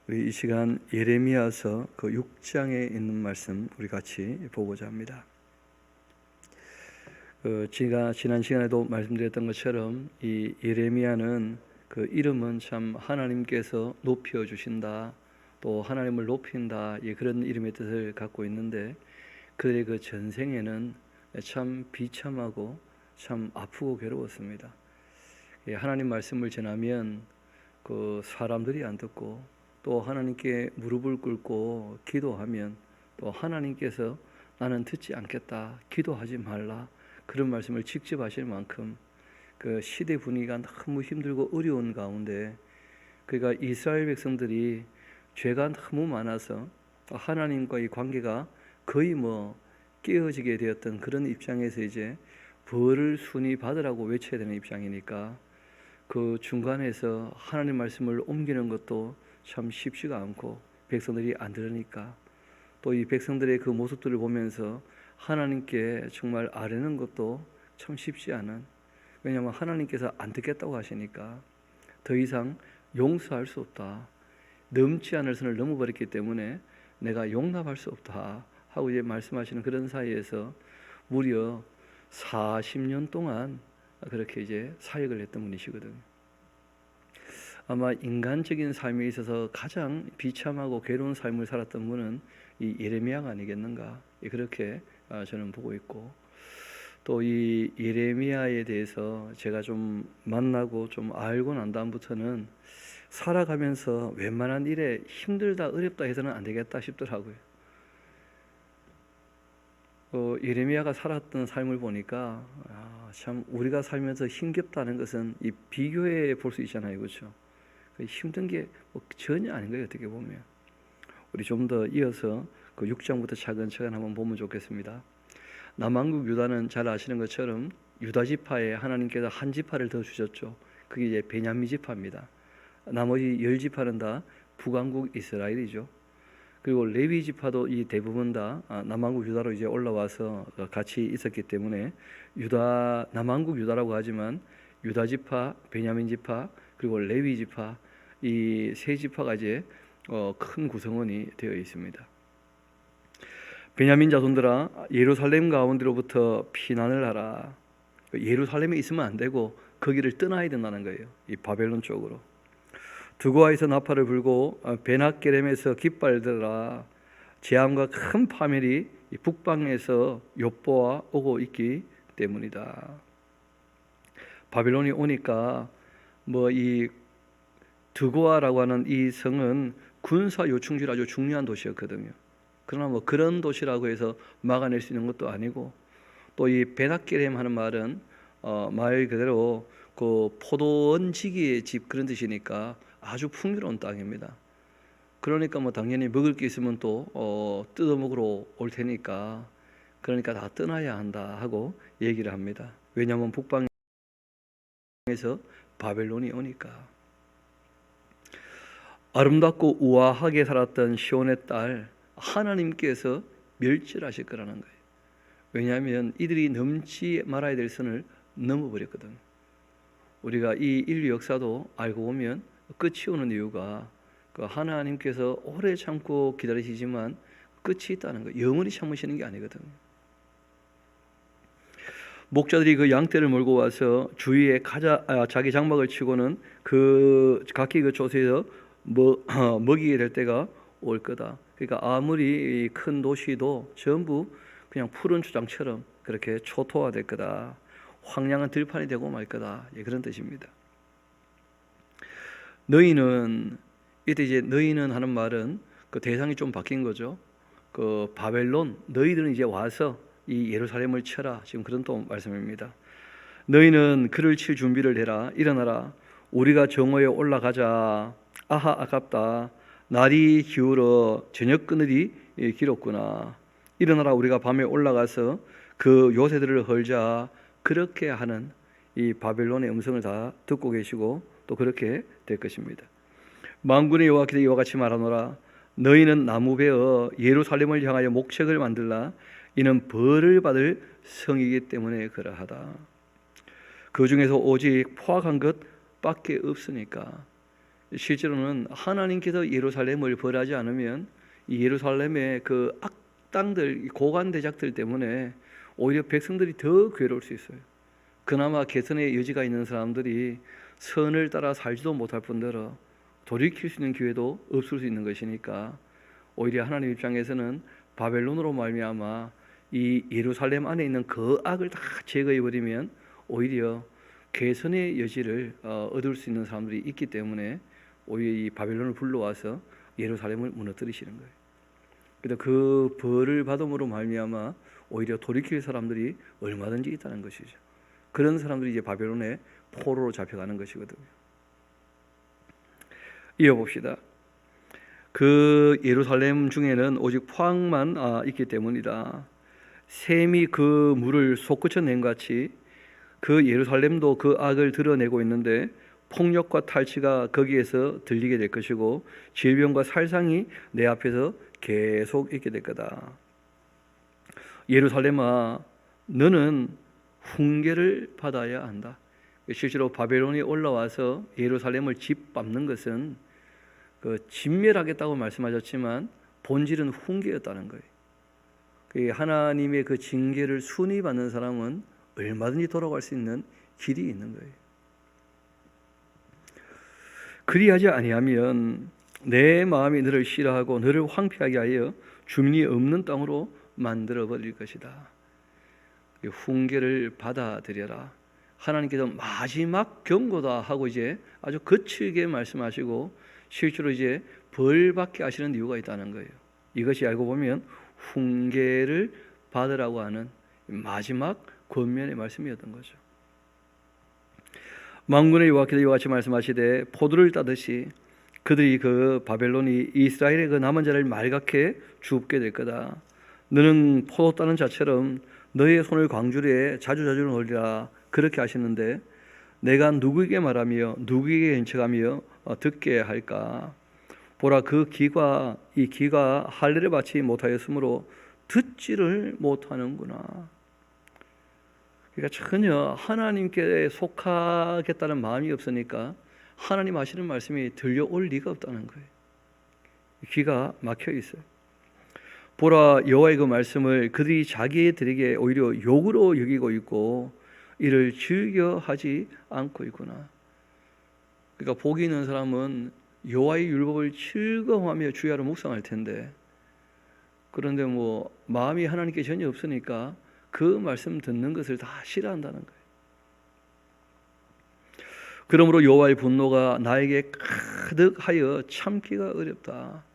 우리 이 시간 예레미야서 그 6장에 있는 말씀 우리 같이 보고자 합니다. 제가 지난 시간에도 말씀드렸던 것처럼 이 예레미야는 그 이름은 참 하나님께서 높여 주신다, 또 하나님을 높인다, 그런 이름의 뜻을 갖고 있는데, 그들의 그 전생에는 참 비참하고 참 아프고 괴로웠습니다. 하나님 말씀을 전하면 그 사람들이 안 듣고, 또 하나님께 무릎을 꿇고 기도하면 또 하나님께서 나는 듣지 않겠다, 기도하지 말라, 그런 말씀을 직접 하실 만큼 그 시대 분위기가 너무 힘들고 어려운 가운데, 그러니까 이스라엘 백성들이 죄가 너무 많아서 하나님과의 관계가 거의 깨어지게 되었던 그런 입장에서 이제 벌을 순히 받으라고 외쳐야 되는 입장이니까, 그 중간에서 하나님 말씀을 옮기는 것도 참 쉽지가 않고, 백성들이 안 들으니까 또 이 백성들의 그 모습들을 보면서 하나님께 정말 아뢰는 것도 참 쉽지 않은, 왜냐하면 하나님께서 안 듣겠다고 하시니까 더 이상 용서할 수 없다, 넘지 않을 선을 넘어버렸기 때문에 내가 용납할 수 없다 하고 이제 말씀하시는 그런 사이에서 무려 40년 동안 그렇게 이제 사역을 했던 분이시거든요. 아마 인간적인 삶에 있어서 가장 비참하고 괴로운 삶을 살았던 분은 이 예레미야가 아니겠는가, 그렇게 저는 보고 있고, 또 이 예레미야에 대해서 제가 좀 만나고 좀 알고 난 다음부터는 살아가면서 웬만한 일에 힘들다 어렵다 해서는 안 되겠다 싶더라고요. 예레미야가 살았던 삶을 보니까 참 우리가 살면서 힘겹다는 것은 이 비교해 볼 수 있잖아요, 그렇죠? 힘든 게 전혀 아닌 거예요, 어떻게 보면. 우리 좀 더 이어서 그 6장부터 차근차근 한번 보면 좋겠습니다. 남한국 유다는 잘 아시는 것처럼 유다 지파에 하나님께서 한 지파를 더 주셨죠. 그게 이제 베냐민 지파입니다. 나머지 10지파는 다 북왕국 이스라엘이죠. 그리고 레위 지파도 이 대부분 다 남한국 유다로 이제 올라와서 같이 있었기 때문에 남한국 유다라고 하지만 유다 지파, 베냐민 지파, 그리고 레위 지파, 이 세 지파가 이제 큰 구성원이 되어 있습니다. 베냐민 자손들아, 예루살렘 가운데로부터 피난을 하라. 예루살렘에 있으면 안 되고 거기를 떠나야 된다는 거예요, 이 바벨론 쪽으로. 두고아에서 나팔을 불고 베낫게렘에서 깃발들아, 재앙과 큰 파멸이 북방에서 엿보아 오고 있기 때문이다. 바벨론이 오니까 이 두고아라고 하는 이 성은 군사 요충지로 아주 중요한 도시였거든요. 그러나 그런 도시라고 해서 막아낼 수 있는 것도 아니고, 또 이 베낫게렘 하는 말은 말 그대로 그 포도원지기의 집, 그런 뜻이니까 아주 풍요로운 땅입니다. 그러니까 당연히 먹을 게 있으면 또 뜯어 먹으러 올 테니까, 그러니까 다 떠나야 한다 하고 얘기를 합니다. 왜냐하면 북방에서 바벨론이 오니까. 아름답고 우아하게 살았던 시온의 딸, 하나님께서 멸절하실 거라는 거예요. 왜냐하면 이들이 넘지 말아야 될 선을 넘어버렸거든. 우리가 이 인류 역사도 알고 보면 끝이 오는 이유가 그 하나님께서 오래 참고 기다리시지만 끝이 있다는 거예요. 영원히 참으시는 게 아니거든요. 목자들이 그 양떼를 몰고 와서 주위에 자기 장막을 치고는 그 각기 그 곳에서 먹이게 될 때가 올 거다. 그러니까 아무리 큰 도시도 전부 그냥 푸른 초장처럼 그렇게 초토화될 거다. 황량한 들판이 되고 말 거다. 그런 뜻입니다. 너희는, 이때 이제 너희는 하는 말은 그 대상이 좀 바뀐 거죠. 그 바벨론, 너희들은 이제 와서 이 예루살렘을 쳐라, 지금 그런 또 말씀입니다. 너희는 그를 칠 준비를 해라. 일어나라, 우리가 정오에 올라가자. 아하, 아깝다. 날이 기울어 저녁 그늘이 길었구나. 일어나라, 우리가 밤에 올라가서 그 요새들을 헐자. 그렇게 하는 이 바벨론의 음성을 다 듣고 계시고 또 그렇게 될 것입니다. 만군의 여호와께서 이와 같이 말하노라. 너희는 나무 베어 예루살렘을 향하여 목책을 만들라. 이는 벌을 받을 성이기 때문에 그러하다. 그 중에서 오직 포악한 것 밖에 없으니까. 실제로는 하나님께서 예루살렘을 벌하지 않으면 이 예루살렘의 그 악당들, 고관 대작들 때문에 오히려 백성들이 더 괴로울 수 있어요. 그나마 개선의 여지가 있는 사람들이 선을 따라 살지도 못할 뿐더러 돌이킬 수 있는 기회도 없을 수 있는 것이니까 오히려 하나님 입장에서는 바벨론으로 말미암아 이 예루살렘 안에 있는 그 악을 다 제거해 버리면 오히려 개선의 여지를 얻을 수 있는 사람들이 있기 때문에 오히려 이 바벨론을 불러와서 예루살렘을 무너뜨리시는 거예요. 그래서 그 벌을 받음으로 말미암아 오히려 돌이킬 사람들이 얼마든지 있다는 것이죠. 그런 사람들이 이제 바벨론의 포로로 잡혀가는 것이거든요. 이어봅시다. 그 예루살렘 중에는 오직 포악만 있기 때문이다. 샘이 그 물을 솟구쳐 낸 같이 그 예루살렘도 그 악을 드러내고 있는데 폭력과 탈취가 거기에서 들리게 될 것이고 질병과 살상이 내 앞에서 계속 있게 될 거다. 예루살렘아, 너는 훈계를 받아야 한다. 실제로 바벨론이 올라와서 예루살렘을 짓밟는 것은 진멸하겠다고 말씀하셨지만 본질은 훈계였다는 거예요. 하나님의 그 징계를 순위 받는 사람은 얼마든지 돌아갈 수 있는 길이 있는 거예요. 그리하지 아니하면 내 마음이 너를 싫어하고 너를 황폐하게 하여 주민이 없는 땅으로 만들어 버릴 것이다. 훈계를 받아들여라. 하나님께서 마지막 경고다 하고 이제 아주 거칠게 말씀하시고 실제로 이제 벌받게 하시는 이유가 있다는 거예요. 이것이 알고 보면 훈계를 받으라고 하는 마지막 권면의 말씀이었던 거죠. 만군의 여호와께서 이와 같이 말씀하시되 포도를 따듯이 그들이 그 바벨론이 이스라엘의 그 남은 자를 말갛게 줍게 될 거다. 너는 포도 따는 자처럼 너의 손을 광주리에 자주자주 놀리라. 그렇게 하시는데 내가 누구에게 말하며 누구에게 연척하며 듣게 할까? 보라, 이 귀가 할례를 받지 못하였으므로 듣지를 못하는구나. 그러니까 전혀 하나님께 속하겠다는 마음이 없으니까 하나님 하시는 말씀이 들려올 리가 없다는 거예요. 귀가 막혀 있어요. 보라, 여호와의 그 말씀을 그들이 자기들에게 오히려 욕으로 여기고 있고 이를 즐겨하지 않고 있구나. 그러니까 복이 있는 사람은 여호와의 율법을 즐거워하며 주야로 묵상할 텐데 그런데 마음이 하나님께 전혀 없으니까 그 말씀 듣는 것을 다 싫어한다는 거예요. 그러므로 여호와의 분노가 나에게 가득하여 참기가 어렵다.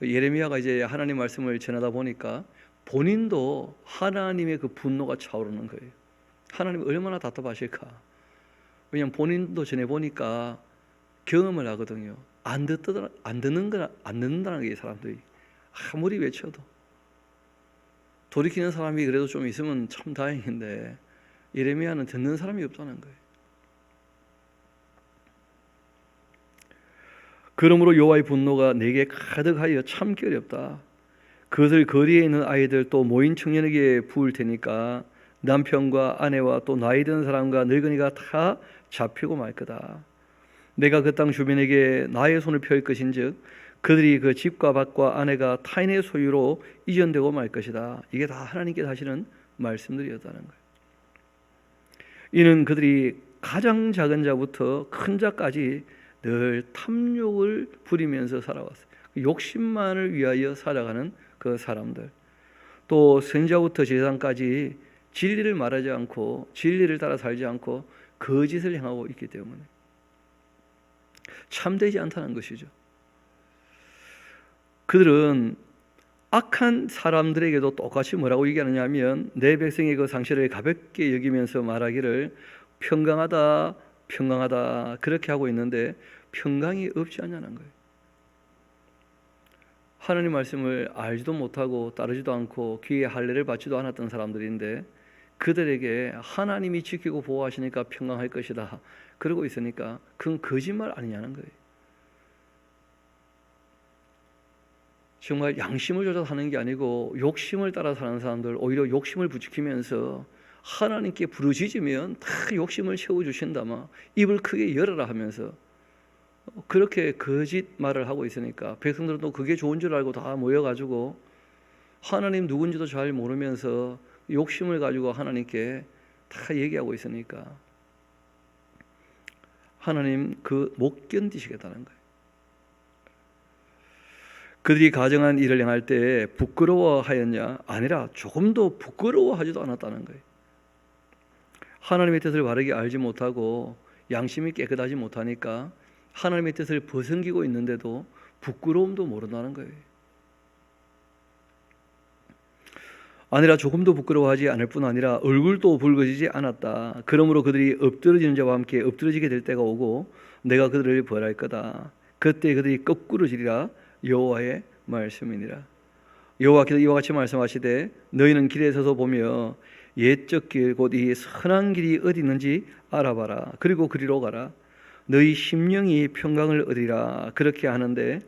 예레미야가 이제 하나님 말씀을 전하다 보니까 본인도 하나님의 그 분노가 차오르는 거예요. 하나님 얼마나 답답하실까. 왜냐하면 본인도 전해보니까 경험을 하거든요. 안 듣는다는 게 사람들이 아무리 외쳐도 돌이키는 사람이 그래도 좀 있으면 참 다행인데 예레미야는 듣는 사람이 없다는 거예요. 그러므로 여호와의 분노가 내게 가득하여 참기 어렵다. 그것을 거리에 있는 아이들 또 모인 청년에게 부을 테니까 남편과 아내와 또 나이 든 사람과 늙은이가 다 잡히고 말 거다. 내가 그 땅 주민에게 나의 손을 펼 것인즉 그들이 그 집과 밭과 아내가 타인의 소유로 이전되고 말 것이다. 이게 다 하나님께서 하시는 말씀들이었다는 거예요. 이는 그들이 가장 작은 자부터 큰 자까지 늘 탐욕을 부리면서 살아왔어요. 욕심만을 위하여 살아가는 그 사람들, 또 선지자부터 제사장까지 진리를 말하지 않고 진리를 따라 살지 않고 거짓을 행하고 있기 때문에 참되지 않다는 것이죠. 그들은 악한 사람들에게도 똑같이 뭐라고 얘기하느냐 하면 내 백성의 그 상실을 가볍게 여기면서 말하기를 평강하다 평강하다 그렇게 하고 있는데 평강이 없지 않냐는 거예요. 하나님 말씀을 알지도 못하고 따르지도 않고 귀에 할례를 받지도 않았던 사람들인데 그들에게 하나님이 지키고 보호하시니까 평강할 것이다 그러고 있으니까 그건 거짓말 아니냐는 거예요. 정말 양심을 조절하는 게 아니고 욕심을 따라 사는 사람들, 오히려 욕심을 부추기면서 하나님께 부르짖으면 다 욕심을 채워주신다 막 입을 크게 열어라 하면서 그렇게 거짓말을 하고 있으니까 백성들은 또 그게 좋은 줄 알고 다 모여가지고 하나님 누군지도 잘 모르면서 욕심을 가지고 하나님께 다 얘기하고 있으니까 하나님 못 견디시겠다는 거예요. 그들이 가정한 일을 행할 때 부끄러워하였냐? 아니라 조금도 부끄러워하지도 않았다는 거예요. 하나님의 뜻을 바르게 알지 못하고 양심이 깨끗하지 못하니까 하나님의 뜻을 벗어기고 있는데도 부끄러움도 모른다는 거예요. 아니라 조금도 부끄러워하지 않을 뿐 아니라 얼굴도 붉어지지 않았다. 그러므로 그들이 엎드러지는 자와 함께 엎드러지게 될 때가 오고 내가 그들을 벌할 거다. 그때 그들이 거꾸로 지리라. 여호와의 말씀이니라. 여호와께서 이와 같이 말씀하시되 너희는 길에 서서 보며 옛적 길 곧 이 선한 길이 어디 있는지 알아봐라. 그리고 그리로 가라. 너희 심령이 평강을 얻으리라. 그렇게 하는데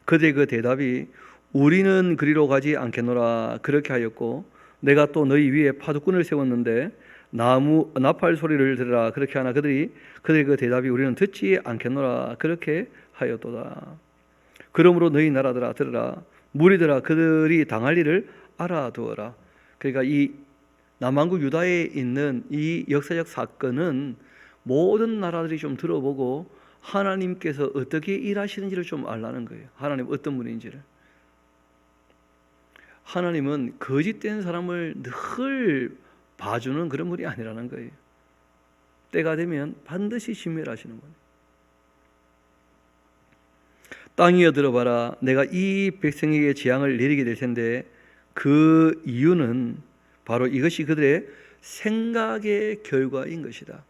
그들의 그 대답이 우리는 그리로 가지 않겠노라. 그렇게 하였고 내가 또 너희 위에 파도꾼을 세웠는데 나팔 소리를 들으라. 그렇게 하나 그들의 그 대답이 우리는 듣지 않겠노라. 그렇게 하였도다. 그러므로 너희 나라들아 들으라. 무리들아 그들이 당할 일을 알아두어라. 그러니까 이 남왕국 유다에 있는 이 역사적 사건은 모든 나라들이 좀 들어보고 하나님께서 어떻게 일하시는지를 좀 알라는 거예요. 하나님 어떤 분인지를. 하나님은 거짓된 사람을 늘 봐주는 그런 분이 아니라는 거예요. 때가 되면 반드시 진멸하시는 분이에요. 땅이여 들어봐라. 내가 이 백성에게 재앙을 내리게 될 텐데 그 이유는 바로 이것이 그들의 생각의 결과인 것이다.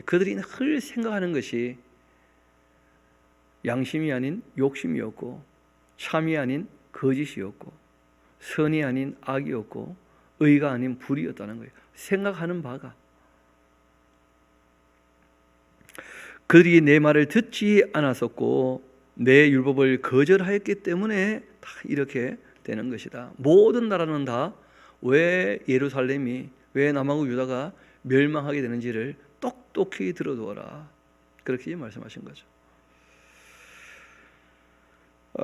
그들이 늘 생각하는 것이 양심이 아닌 욕심이었고 참이 아닌 거짓이었고 선이 아닌 악이었고 의가 아닌 불이었다는 거예요. 생각하는 바가. 그들이 내 말을 듣지 않았었고 내 율법을 거절하였기 때문에 다 이렇게 되는 것이다. 모든 나라는 다 왜 예루살렘이 왜 남왕국 유다가 멸망하게 되는지를 똑똑히 들어두어라. 그렇게 말씀하신 거죠.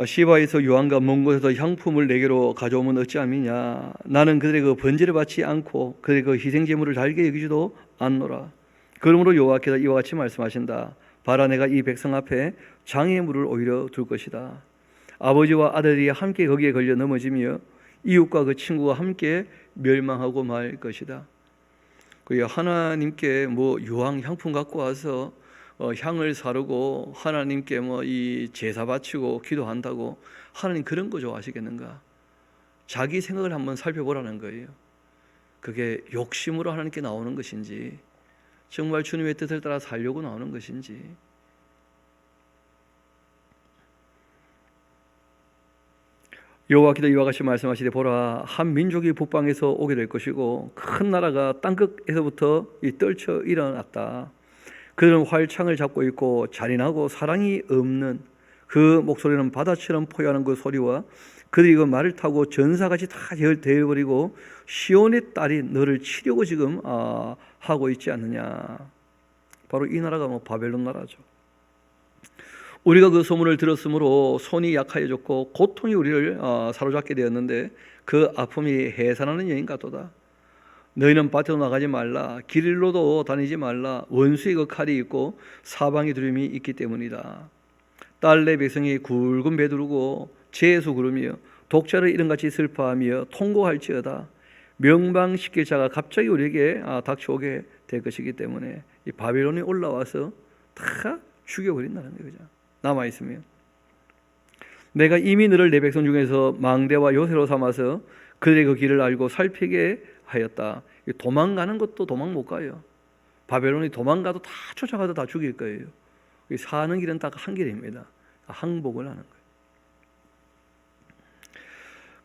시바에서 요한과 먼 곳에서 향품을 내게로 가져오면 어찌함이냐. 나는 그들의 그 번제를 받지 않고 그들의 그 희생제물을 달게 여기지도 않노라. 그러므로 여호와께서 이와 같이 말씀하신다. 봐라 내가 이 백성 앞에 장애물을 오히려 둘 것이다. 아버지와 아들이 함께 거기에 걸려 넘어지며 이웃과 그 친구가 함께 멸망하고 말 것이다. 하나님께 유황 향품 갖고 와서 향을 사르고 하나님께 이 제사 바치고 기도한다고 하나님 그런 거 좋아하시겠는가? 자기 생각을 한번 살펴보라는 거예요. 그게 욕심으로 하나님께 나오는 것인지 정말 주님의 뜻을 따라 살려고 나오는 것인지. 여호와께서 이와 같이 말씀하시되 보라 한 민족이 북방에서 오게 될 것이고 큰 나라가 땅끝에서부터 떨쳐 일어났다. 그들은 활창을 잡고 있고 잔인하고 사랑이 없는 그 목소리는 바다처럼 포효하는 그 소리와 그들이 그 말을 타고 전사같이 다 되어버리고 시온의 딸이 너를 치려고 지금 하고 있지 않느냐. 바로 이 나라가 바벨론 나라죠. 우리가 그 소문을 들었으므로 손이 약하여졌고 고통이 우리를 사로잡게 되었는데 그 아픔이 해산하는 여인 같도다. 너희는 밭으로 나가지 말라. 길로도 다니지 말라. 원수의 그 칼이 있고 사방의 두려움이 있기 때문이다. 딸내 백성이 굵은 배 두르고 재수 구르며 독자를 이름같이 슬퍼하며 통고할지어다. 명방시킬 자가 갑자기 우리에게 닥쳐오게 될 것이기 때문에 이 바벨론이 올라와서 다 죽여버린다는 거죠. 남아있으면 내가 이미 너를 내 백성 중에서 망대와 요새로 삼아서 그들의 그 길을 알고 살피게 하였다. 도망가는 것도 도망 못 가요. 바벨론이 도망가도 다 쫓아가도 다 죽일 거예요. 사는 길은 딱 한 길입니다. 항복을 하는 거예요.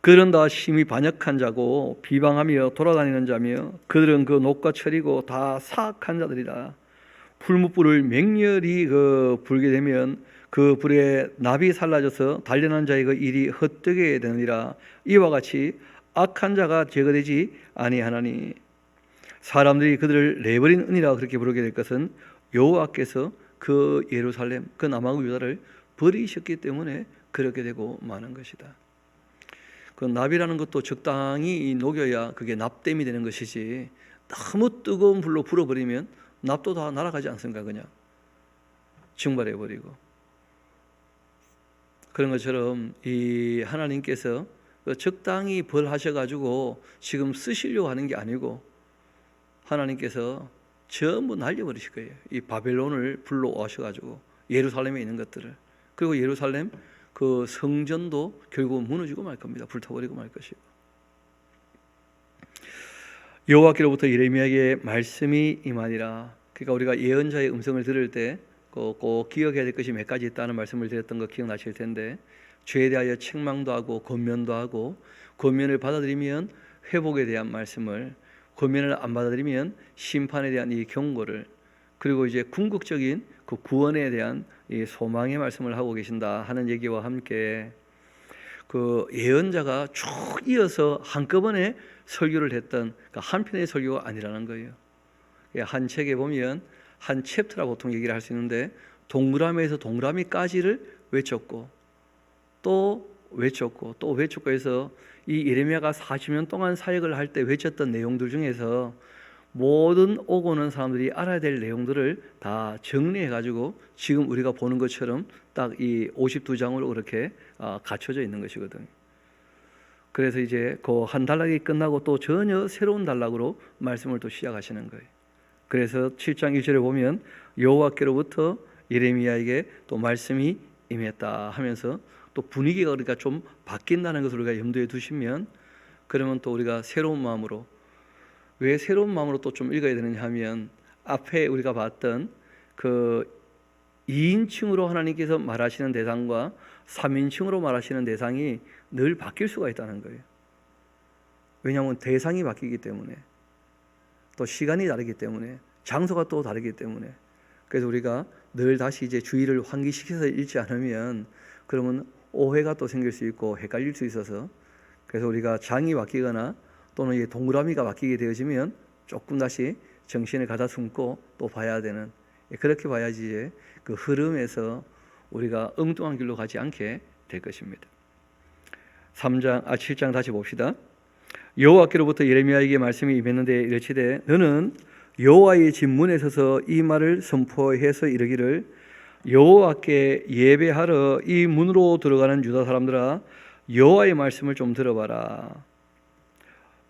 그들은 다 심히 반역한 자고 비방하며 돌아다니는 자며 그들은 그 녹과 철이고 다 사악한 자들이다. 풀무불을 맹렬히 불게 되면 그 불에 납이 살라져서 단련한 자의 그 일이 헛되게 되느니라. 이와 같이 악한 자가 제거되지 아니하나니 사람들이 그들을 내버린 은이라 그렇게 부르게 될 것은 여호와께서 그 예루살렘, 그 남하고 유다를 버리셨기 때문에 그렇게 되고 마는 것이다. 그 납이라는 것도 적당히 녹여야 그게 납땜이 되는 것이지, 너무 뜨거운 불로 불어버리면 납도 다 날아가지 않습니까? 그냥 증발해버리고. 그런 것처럼 이 하나님께서 적당히 벌하셔가지고 지금 쓰시려고 하는 게 아니고, 하나님께서 전부 날려버리실 거예요. 이 바벨론을 불러오셔가지고 예루살렘에 있는 것들을. 그리고 예루살렘 그 성전도 결국 무너지고 말 겁니다. 불타버리고 말 것이고. 여호와께로부터 예레미야에게 말씀이 임하니라. 그러니까 우리가 예언자의 음성을 들을 때 꼭 기억해야 될 것이 몇 가지 있다는 말씀을 드렸던 거 기억나실 텐데, 죄에 대하여 책망도 하고 권면도 하고, 권면을 받아들이면 회복에 대한 말씀을, 권면을 안 받아들이면 심판에 대한 이 경고를, 그리고 이제 궁극적인 그 구원에 대한 이 소망의 말씀을 하고 계신다 하는 얘기와 함께, 그 예언자가 쭉 이어서 한꺼번에 설교를 했던 한 편의 설교가 아니라는 거예요. 한 책에 보면 한 챕터라고 보통 얘기를 할 수 있는데, 동그라미에서 동그라미까지를 외쳤고 또 외쳤고 또 외쳤고 해서, 이 예레미야가 40년 동안 사역을 할 때 외쳤던 내용들 중에서 모든 오고 오는 사람들이 알아야 될 내용들을 다 정리해가지고 지금 우리가 보는 것처럼 딱 이 52장으로 그렇게 갖춰져 있는 것이거든요. 그래서 이제 그 한 단락이 끝나고 또 전혀 새로운 단락으로 말씀을 또 시작하시는 거예요. 그래서 7장 1절에 보면 여호와께로부터 예레미야에게 또 말씀이 임했다 하면서, 또 분위기가 그러니까 좀 바뀐다는 것을 우리가 염두에 두시면, 그러면 또 우리가 새로운 마음으로, 왜 새로운 마음으로 또 좀 읽어야 되느냐 하면, 앞에 우리가 봤던 그 2인칭으로 하나님께서 말하시는 대상과 3인칭으로 말하시는 대상이 늘 바뀔 수가 있다는 거예요. 왜냐하면 대상이 바뀌기 때문에, 또 시간이 다르기 때문에, 장소가 또 다르기 때문에. 그래서 우리가 늘 다시 이제 주의를 환기시켜서 읽지 않으면 그러면 오해가 또 생길 수 있고 헷갈릴 수 있어서, 그래서 우리가 장이 바뀌거나 또는 이 동그라미가 바뀌게 되어지면 조금 다시 정신을 가다 숨고 또 봐야 되는, 그렇게 봐야지 이제 그 흐름에서 우리가 엉뚱한 길로 가지 않게 될 것입니다. 7장 다시 봅시다. 여호와께로부터 예레미야에게 말씀이 임했는데 이르시되, 너는 여호와의 집 문에 서서 이 말을 선포해서 이르기를, 여호와께 예배하러 이 문으로 들어가는 유다 사람들아, 여호와의 말씀을 좀 들어봐라.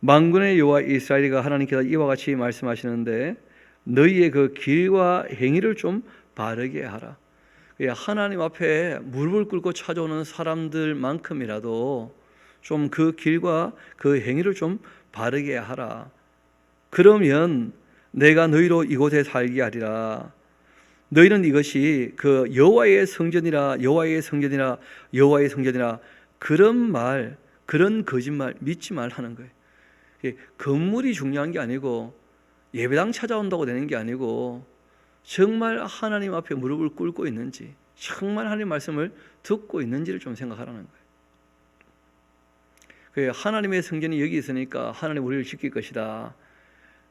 만군의 여호와 이스라엘이가 하나님께서 이와 같이 말씀하시는데, 너희의 그 길과 행위를 좀 바르게 하라. 하나님 앞에 무릎을 꿇고 찾아오는 사람들만큼이라도 좀 그 길과 그 행위를 좀 바르게 하라. 그러면 내가 너희로 이곳에 살게 하리라. 너희는 이것이 그 여호와의 성전이라, 여호와의 성전이라, 여호와의 성전이라, 그런 말, 그런 거짓말 믿지 말라는 거예요. 건물이 중요한 게 아니고, 예배당 찾아온다고 되는 게 아니고, 정말 하나님 앞에 무릎을 꿇고 있는지, 정말 하나님 말씀을 듣고 있는지를 좀 생각하라는 거예요. 하나님의 성전이 여기 있으니까 하나님 우리를 지킬 것이다,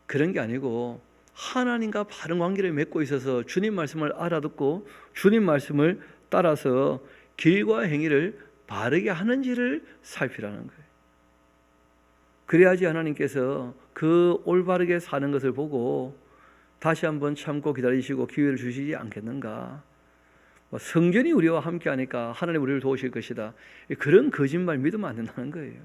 그런 게 아니고, 하나님과 바른 관계를 맺고 있어서 주님 말씀을 알아듣고 주님 말씀을 따라서 길과 행위를 바르게 하는지를 살피라는 거예요. 그래야지 하나님께서 그 올바르게 사는 것을 보고 다시 한번 참고 기다리시고 기회를 주시지 않겠는가. 성전이 우리와 함께 하니까 하나님 우리를 도우실 것이다, 그런 거짓말 믿으면 안 된다는 거예요.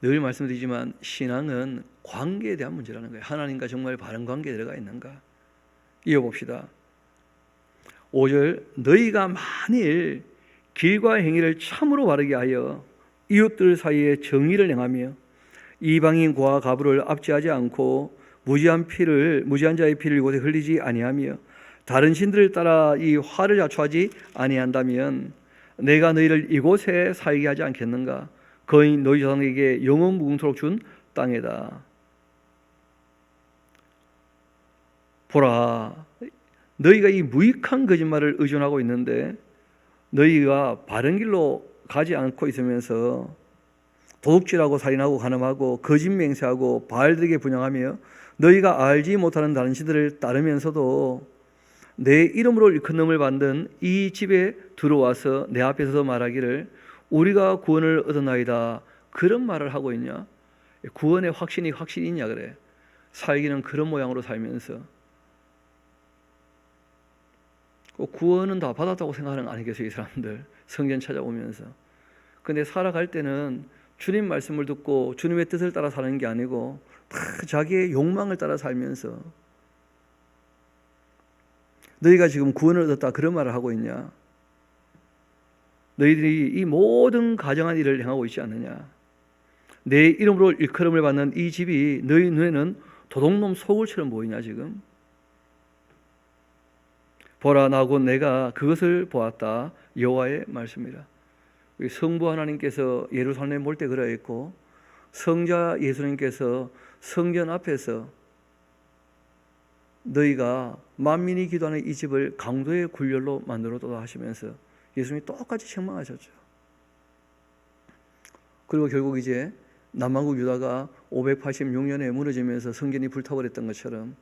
늘 말씀드리지만 신앙은 관계에 대한 문제라는 거예요. 하나님과 정말 바른 관계에 들어가 있는가. 이어봅시다. 5절, 너희가 만일 길과 행위를 참으로 바르게 하여 이웃들 사이에 정의를 행하며 이방인과 가부를 압제하지 않고 무지한 자의 피를 이곳에 흘리지 아니하며 다른 신들을 따라 이 화를 자초하지 아니한다면 내가 너희를 이곳에 살게 하지 않겠는가. 거의 너희 조상에게 영원 무궁토록 준 땅이다. 보라, 너희가 이 무익한 거짓말을 의존하고 있는데, 너희가 바른 길로 가지 않고 있으면서 도둑질하고 살인하고 간음하고 거짓 맹세하고 바알들에게 분향하며 너희가 알지 못하는 다른 신들을 따르면서도 내 이름으로 일컫음을 받는 이 집에 들어와서 내 앞에서 말하기를 우리가 구원을 얻었나이다, 그런 말을 하고 있냐? 구원의 확신이 확실히 있냐 그래. 살기는 그런 모양으로 살면서 구원은 다 받았다고 생각하는 거 아니겠어요? 이 사람들 성경 찾아오면서. 근데 살아갈 때는 주님 말씀을 듣고 주님의 뜻을 따라 사는 게 아니고 다 자기의 욕망을 따라 살면서 너희가 지금 구원을 얻었다 그런 말을 하고 있냐? 너희들이 이 모든 가정한 일을 행하고 있지 않느냐? 내 이름으로 일컬음을 받는 이 집이 너희 눈에는 도둑놈 소굴처럼 보이냐 지금? 보라, 나곧 내가 그것을 보았다. 여호와의 말씀이라. 성부 하나님께서 예루살렘 볼 때 그러했고 성자 예수님께서 성전 앞에서 너희가 만민이 기도하는 이 집을 강도의 굴렬로 만들어도다 하시면서 예수님이 똑같이 책망하셨죠. 그리고 결국 이제 남왕국 유다가 586년에 무너지면서 성전이 불타버렸던 것처럼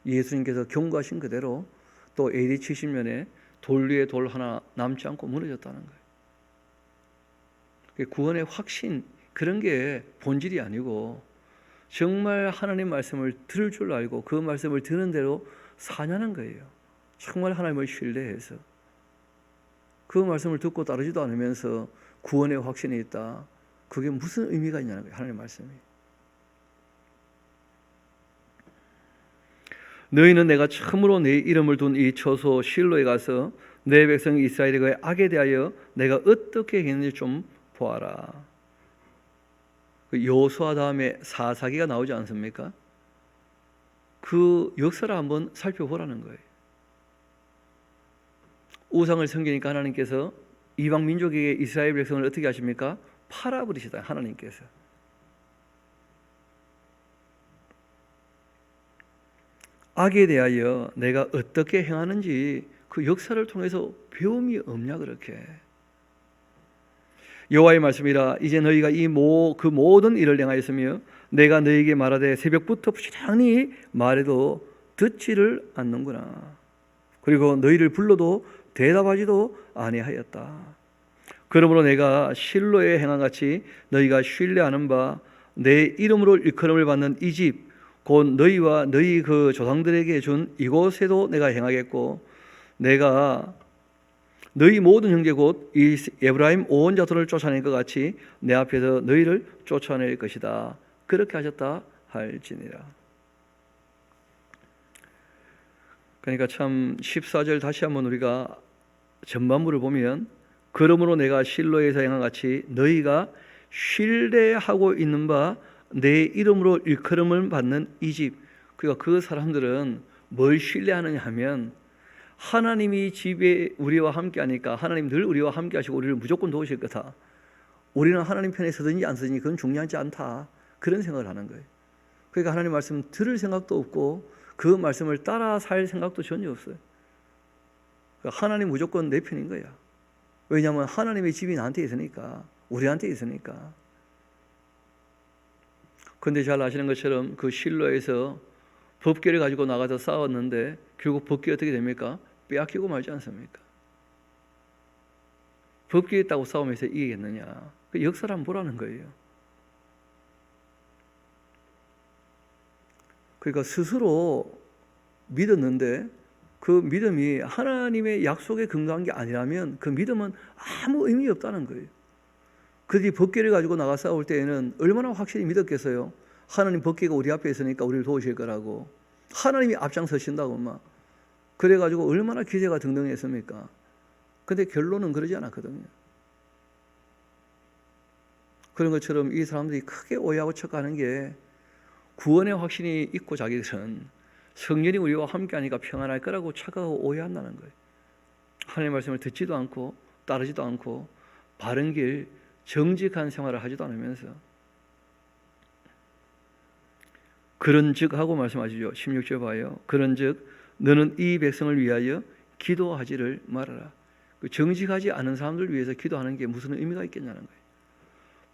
예수님께서 경고하신 그대로 또 AD 70년에 돌 위에 돌 하나 남지 않고 무너졌다는 거예요. 구원의 확신, 그런 게 본질이 아니고 정말 하나님 말씀을 들을 줄 알고 그 말씀을 듣는 대로 사냐는 거예요. 정말 하나님을 신뢰해서 그 말씀을 듣고 따르지도 않으면서 구원의 확신이 있다. 그게 무슨 의미가 있냐는 거예요. 하나님의 말씀이. 너희는 내가 참으로 내 이름을 둔 이 처소 실로에 가서 내 백성 이스라엘의 악에 대하여 내가 어떻게 했는지 좀 보아라. 여호수아 다음에 사사기가 나오지 않습니까? 그 역사를 한번 살펴보라는 거예요. 우상을 섬기니까 하나님께서 이방 민족에게 이스라엘 백성을 어떻게 하십니까? 팔아버리시다, 하나님께서. 악에 대하여 내가 어떻게 행하는지 그 역사를 통해서 배움이 없냐 그렇게. 여호와의 말씀이라. 이제 너희가 그 모든 일을 행하였으며 내가 너희에게 말하되 새벽부터 부지런히 말해도 듣지를 않는구나. 그리고 너희를 불러도 대답하지도 아니하였다. 그러므로 내가 실로에 행한 같이 너희가 신뢰하는 바 내 이름으로 일컬음을 받는 이 집 곧 너희와 너희 그 조상들에게 준 이곳에도 내가 행하겠고 내가 너희 모든 형제 곧 이 에브라임 온 자손을 쫓아낼 것 같이 내 앞에서 너희를 쫓아낼 것이다. 그렇게 하셨다 할지니라. 그러니까 참 14절 다시 한번 우리가 전반부를 보면 그러므로 내가 실로에서 행한 같이 너희가 신뢰하고 있는 바 내 이름으로 일컬음을 받는 이 집. 그러니까 그 사람들은 뭘 신뢰하느냐 하면 하나님이 집에 우리와 함께 하니까 하나님 늘 우리와 함께 하시고 우리를 무조건 도우실 거다. 우리는 하나님 편에 서든지 안 서든지 그건 중요하지 않다. 그런 생각을 하는 거예요. 그러니까 하나님 말씀 들을 생각도 없고 그 말씀을 따라 살 생각도 전혀 없어요. 하나님 무조건 내 편인 거야. 왜냐하면 하나님의 집이 나한테 있으니까, 우리한테 있으니까. 그런데 잘 아시는 것처럼 그 실로에서 법궤를 가지고 나가서 싸웠는데 결국 법궤 어떻게 됩니까? 빼앗기고 말지 않습니까? 법궤 있다고 싸우면서 이기겠느냐? 그 역사를 한번 보라는 거예요. 그러니까 스스로 믿었는데 그 믿음이 하나님의 약속에 근거한 게 아니라면 그 믿음은 아무 의미 없다는 거예요. 그들이 법궤를 가지고 나가 싸울 때에는 얼마나 확실히 믿었겠어요? 하나님 법궤가 우리 앞에 있으니까 우리를 도우실 거라고. 하나님이 앞장서신다고 막. 그래가지고 얼마나 기세가 등등했습니까? 근데 결론은 그러지 않았거든요. 그런 것처럼 이 사람들이 크게 오해하고 척하는 게 구원의 확신이 있고 자기들은 성령이 우리와 함께하니까 평안할 거라고 착각하고 오해한다는 거예요. 하나님의 말씀을 듣지도 않고 따르지도 않고 바른 길 정직한 생활을 하지도 않으면서 그런즉 하고 말씀하시죠. 16절 봐요. 그런즉 너는 이 백성을 위하여 기도하지를 말아라. 정직하지 않은 사람들 위해서 기도하는 게 무슨 의미가 있겠냐는 거예요.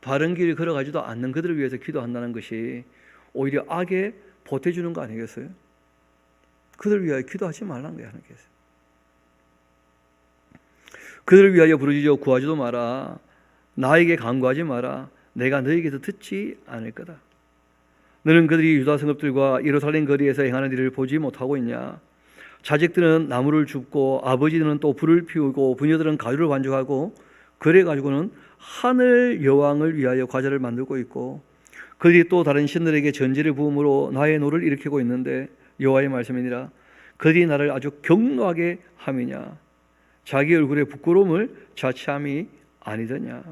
바른 길을 걸어가지도 않는 그들을 위해서 기도한다는 것이 오히려 악에 보태주는 거 아니겠어요? 그들 위하여 기도하지 말라는 거예요, 하나님께서. 그들을 위하여 부르짖어 구하지도 마라. 나에게 간구하지 마라. 내가 너에게서 듣지 않을 거다. 너는 그들이 유다 성읍들과 예루살렘 거리에서 행하는 일을 보지 못하고 있냐? 자식들은 나무를 줍고 아버지들은 또 불을 피우고 부녀들은 가루를 반죽하고 그래 가지고는 하늘 여왕을 위하여 과자를 만들고 있고 그들이 또 다른 신들에게 전제를 부음으로 나의 노를 일으키고 있는데 여호와의 말씀이니라. 그들이 나를 아주 경노하게 함이냐? 자기 얼굴에 부끄러움을 자취함이 아니더냐?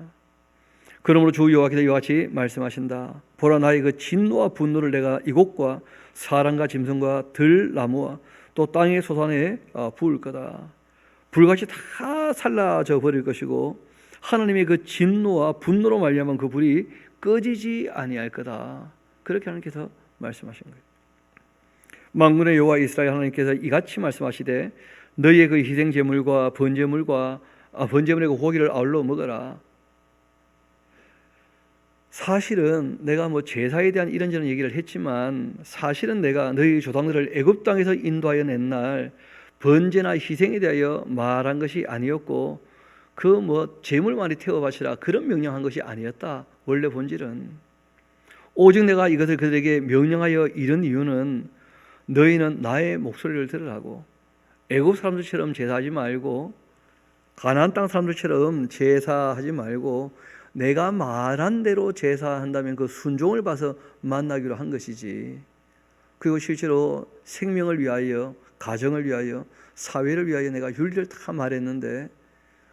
그러므로 주 여호와께서 이와 같이 말씀하신다. 보라, 나의 그 진노와 분노를 내가 이곳과 사람과 짐승과 들나무와 또 땅의 소산에 부을 거다. 불같이 다 살라져 버릴 것이고 하나님의 그 진노와 분노로 말미암은 그 불이 꺼지지 아니할 거다. 그렇게 하나님께서 말씀하신 거예요. 만군의 여호와 이스라엘 하나님께서 이같이 말씀하시되 너희의 그 희생 제물과 번제물의 그 고기를 아울러 먹어라. 사실은 내가 제사에 대한 이런저런 얘기를 했지만 사실은 내가 너희 조상들을 애굽 땅에서 인도하여 낸 날 번제나 희생에 대하여 말한 것이 아니었고 그 제물 많이 태워 바치라 그런 명령한 것이 아니었다. 원래 본질은 오직 내가 이것을 그들에게 명령하여 이른 이유는 너희는 나의 목소리를 들으라고. 애굽 사람들처럼 제사하지 말고 가나안 땅 사람들처럼 제사하지 말고 내가 말한 대로 제사한다면 그 순종을 봐서 만나기로 한 것이지. 그리고 실제로 생명을 위하여, 가정을 위하여, 사회를 위하여 내가 윤리를 다 말했는데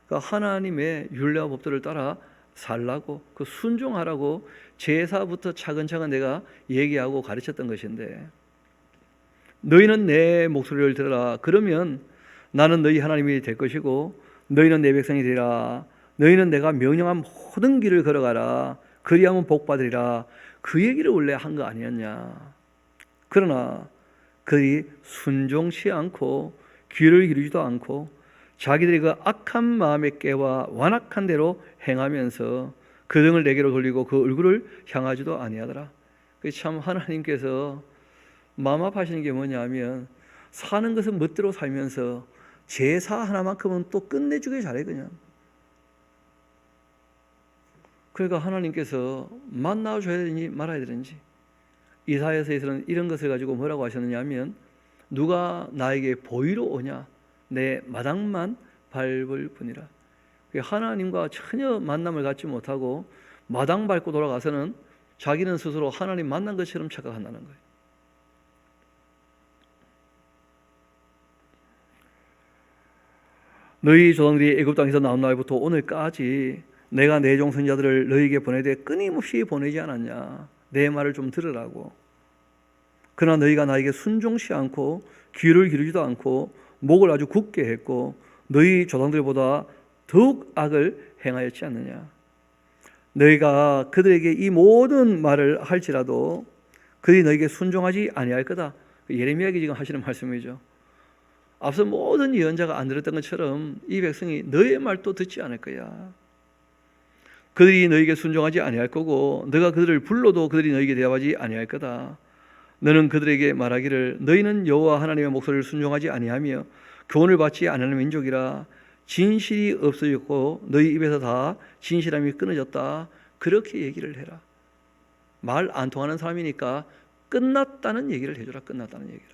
그 하나님의 윤리와 법도를 따라 살라고, 그 순종하라고 제사부터 차근차근 내가 얘기하고 가르쳤던 것인데 너희는 내 목소리를 들어라. 그러면 나는 너희 하나님이 될 것이고 너희는 내 백성이 되리라. 너희는 내가 명령한 모든 길을 걸어가라. 그리하면 복받으리라. 그 얘기를 원래 한 거 아니었냐. 그러나 그들이 순종치 않고 귀를 기르지도 않고 자기들이 그 악한 마음의 깨와 완악한 대로 행하면서 그 등을 내게로 돌리고 그 얼굴을 향하지도 아니하더라. 참 하나님께서 마음 아파하시는 게 뭐냐면 사는 것은 멋대로 살면서 제사 하나만큼은 또 끝내주길 잘해 그냥. 그러니까 하나님께서 만나줘야 되는지 말아야 되는지 이사야서에서는 이런 것을 가지고 뭐라고 하셨느냐 하면 누가 나에게 보이러 오냐 내 마당만 밟을 뿐이라. 하나님과 전혀 만남을 갖지 못하고 마당 밟고 돌아가서는 자기는 스스로 하나님 만난 것처럼 착각한다는 거예요. 너희 조상들이 애굽 땅에서 나온 날부터 오늘까지 내가 내 종선자들을 너희에게 보내되 끊임없이 보내지 않았냐. 내 말을 좀 들으라고. 그러나 너희가 나에게 순종치 않고 귀를 기르지도 않고 목을 아주 굳게 했고 너희 조상들보다 더욱 악을 행하였지 않느냐. 너희가 그들에게 이 모든 말을 할지라도 그들이 너희에게 순종하지 아니할 거다. 예레미야에게 지금 하시는 말씀이죠. 앞서 모든 예언자가 안 들었던 것처럼 이 백성이 너의 말도 듣지 않을 거야. 그들이 너에게 순종하지 아니할 거고 너가 그들을 불러도 그들이 너에게 대답하지 아니할 거다. 너는 그들에게 말하기를 너희는 여호와 하나님의 목소리를 순종하지 아니하며 교훈을 받지 않는 민족이라. 진실이 없어졌고 너희 입에서 다 진실함이 끊어졌다. 그렇게 얘기를 해라. 말 안 통하는 사람이니까 끝났다는 얘기를 해줘라. 끝났다는 얘기를.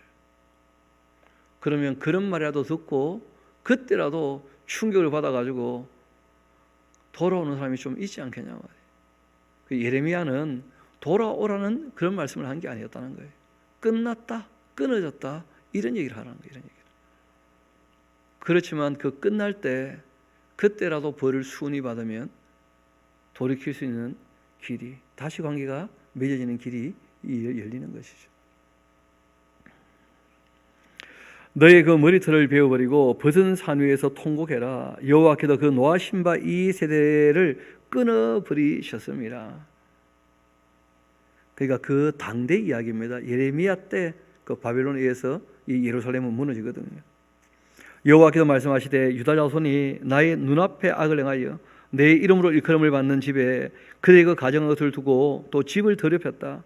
그러면 그런 말이라도 듣고 그때라도 충격을 받아가지고 돌아오는 사람이 좀 있지 않겠냐 말이에요. 예레미야는 돌아오라는 그런 말씀을 한 게 아니었다는 거예요. 끝났다, 끊어졌다 이런 얘기를 하라는 거예요. 이런 얘기를. 그렇지만 그 끝날 때 그때라도 벌을 순히 받으면 돌이킬 수 있는 길이, 다시 관계가 맺어지는 길이 열리는 것이죠. 너의 그 머리털을 베어버리고 벗은 산 위에서 통곡해라. 여호와께서 그 노하신 바 이 세대를 끊어버리셨습니다. 그러니까 그 당대 이야기입니다. 예레미야 때 그 바벨론에 의해서 이 예루살렘은 무너지거든요. 여호와께서 말씀하시되 유다 자손이 나의 눈앞에 악을 행하여 내 이름으로 일컬음을 받는 집에 그들의 그 가정한 것을 두고 또 집을 더럽혔다.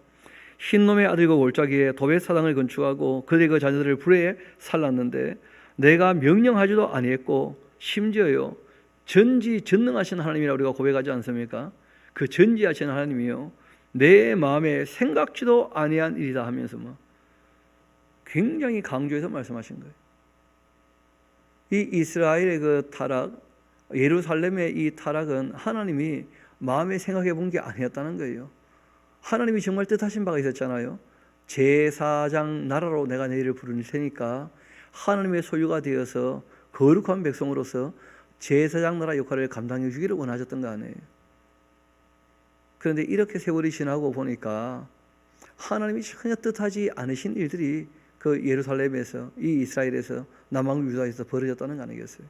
흰놈의 아들과 골짜기에 도벳 사당을 건축하고 그들의 그 자녀들을 불에 살랐는데 내가 명령하지도 아니했고 심지어요 전지전능하신 하나님이라 우리가 고백하지 않습니까? 그 전지하신 하나님이요 내 마음에 생각지도 아니한 일이다 하면서 뭐 굉장히 강조해서 말씀하신 거예요. 이 이스라엘의 그 타락, 예루살렘의 이 타락은 하나님이 마음에 생각해 본 게 아니었다는 거예요. 하나님이 정말 뜻하신 바가 있었잖아요. 제사장 나라로 내가 너희를 부를 테니까 하나님의 소유가 되어서 거룩한 백성으로서 제사장 나라 역할을 감당해 주기를 원하셨던 거 아니에요. 그런데 이렇게 세월이 지나고 보니까 하나님이 전혀 뜻하지 않으신 일들이 그 예루살렘에서 이 이스라엘에서 남왕 유다에서 벌어졌다는 거 아니겠어요?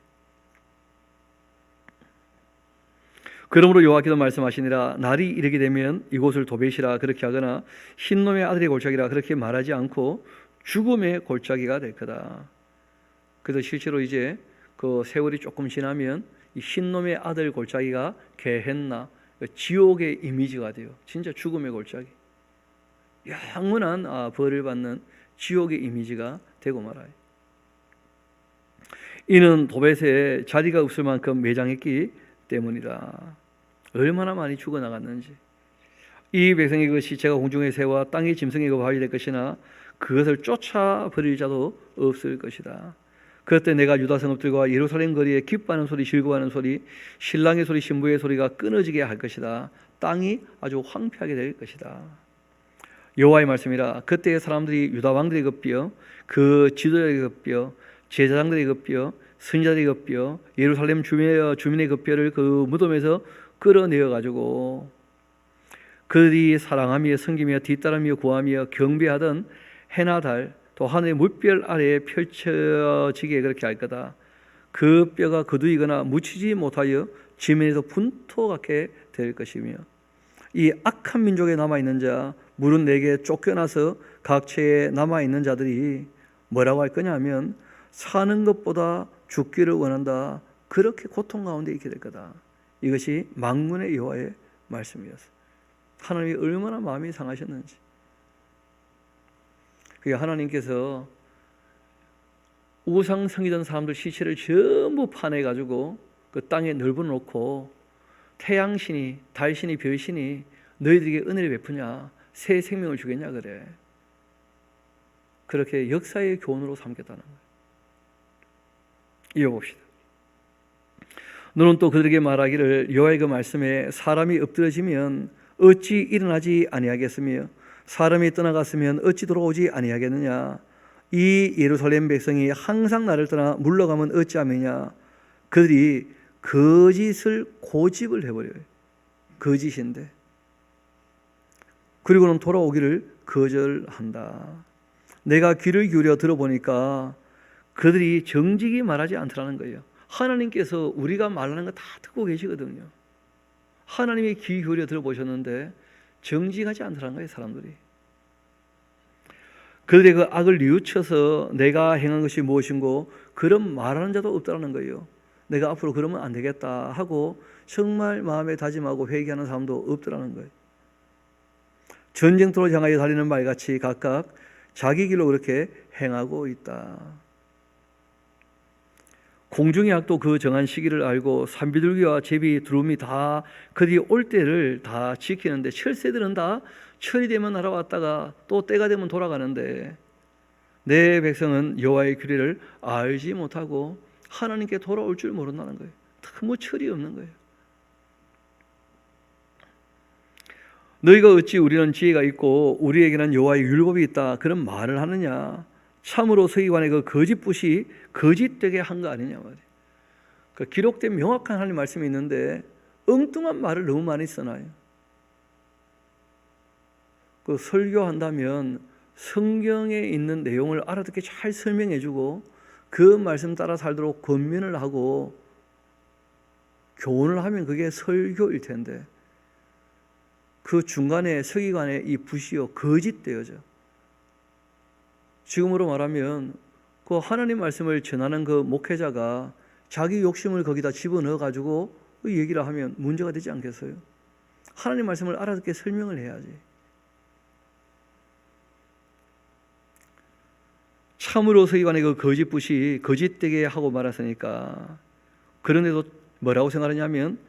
그러므로 여호와께서 말씀하시니라 날이 이르게 되면 이곳을 도벳이라 그렇게 하거나 흰놈의 아들의 골짜기라 그렇게 말하지 않고 죽음의 골짜기가 될 거다. 그래서 실제로 이제 그 세월이 조금 지나면 이 흰놈의 아들 골짜기가 게헨나 지옥의 이미지가 돼요. 진짜 죽음의 골짜기, 영원한 벌을 받는 지옥의 이미지가 되고 말아요. 이는 도벳에 자리가 없을 만큼 매장했기 때문이라. 얼마나 많이 죽어나갔는지. 이 백성의 그 시체가 공중의 새와 땅의 짐승의 그 밥이 될 것이나 그것을 쫓아버릴 자도 없을 것이다. 그때 내가 유다 성읍들과 예루살렘 거리에 기뻐하는 소리, 즐거워하는 소리, 신랑의 소리, 신부의 소리가 끊어지게 할 것이다. 땅이 아주 황폐하게 될 것이다. 여호와의 말씀이라. 그때의 사람들이 유다 왕들의 그 뼈, 그 지도자의 그 뼈, 제사장들의 그 뼈, 선지자들의 그 뼈, 예루살렘 주민의 그 뼈를 그 무덤에서 끌어내어 가지고 그들이 사랑하며 섬기며 뒤따르며 구하며 경배하던 해나 달 또 하늘의 물별 아래에 펼쳐지게 그렇게 할 거다. 그 뼈가 거두이거나 묻히지 못하여 지면에서 분토같게 될 것이며 이 악한 민족에 남아있는 자 물은 내게 쫓겨나서 각처에 남아있는 자들이 뭐라고 할 거냐 하면 사는 것보다 죽기를 원한다. 그렇게 고통 가운데 있게 될 거다. 이것이 만군의 여호와의 말씀이었어요. 하나님이 얼마나 마음이 상하셨는지. 그게 하나님께서 우상 섬기던 사람들 시체를 전부 파내가지고 그 땅에 넓어놓고 태양신이, 달신이, 별신이 너희들에게 은혜를 베푸냐, 새 생명을 주겠냐 그래. 그렇게 역사의 교훈으로 삼겠다는 거예요. 이어봅시다. 너는 또 그들에게 말하기를 여호와의 그 말씀에 사람이 엎드러지면 어찌 일어나지 아니하겠으며 사람이 떠나갔으면 어찌 돌아오지 아니하겠느냐. 이 예루살렘 백성이 항상 나를 떠나 물러가면 어찌하느냐. 그들이 거짓을 고집을 해버려요. 거짓인데 그리고는 돌아오기를 거절한다. 내가 귀를 기울여 들어보니까 그들이 정직이 말하지 않더라는 거예요. 하나님께서 우리가 말하는 거 다 듣고 계시거든요. 하나님의 귀 기울여 들어보셨는데 정직하지 않더라는 거예요. 사람들이. 그들의 그 악을 뉘우쳐서 내가 행한 것이 무엇인고 그런 말하는 자도 없다는 거예요. 내가 앞으로 그러면 안 되겠다 하고 정말 마음에 다짐하고 회개하는 사람도 없더라는 거예요. 전쟁터로 향하여 달리는 말같이 각각 자기 길로 그렇게 행하고 있다. 공중의 악도 그 정한 시기를 알고 산비둘기와 제비, 두루미 다 그들이 올 때를 다 지키는데 철새들은 다 철이 되면 날아왔다가 또 때가 되면 돌아가는데 내 백성은 여호와의 규례를 알지 못하고 하나님께 돌아올 줄 모른다는 거예요. 너무 철이 없는 거예요. 너희가 어찌 우리는 지혜가 있고 우리에게는 여호와의 율법이 있다 그런 말을 하느냐. 참으로 서기관의 그 거짓붓이 거짓되게 한 거 아니냐 말이에요. 그 기록된 명확한 하나님 말씀이 있는데 엉뚱한 말을 너무 많이 써놔요. 그 설교한다면 성경에 있는 내용을 알아듣게 잘 설명해주고 그 말씀 따라 살도록 권면을 하고 교훈을 하면 그게 설교일 텐데 그 중간에 서기관의 이 붓이요 거짓되어져. 지금으로 말하면 그 하나님 말씀을 전하는 그 목회자가 자기 욕심을 거기다 집어넣어 가지고 그 얘기를 하면 문제가 되지 않겠어요? 하나님 말씀을 알아듣게 설명을 해야지. 참으로 서기관의 그 거짓붓이 거짓되게 하고 말았으니까. 그런데도 뭐라고 생각하냐면,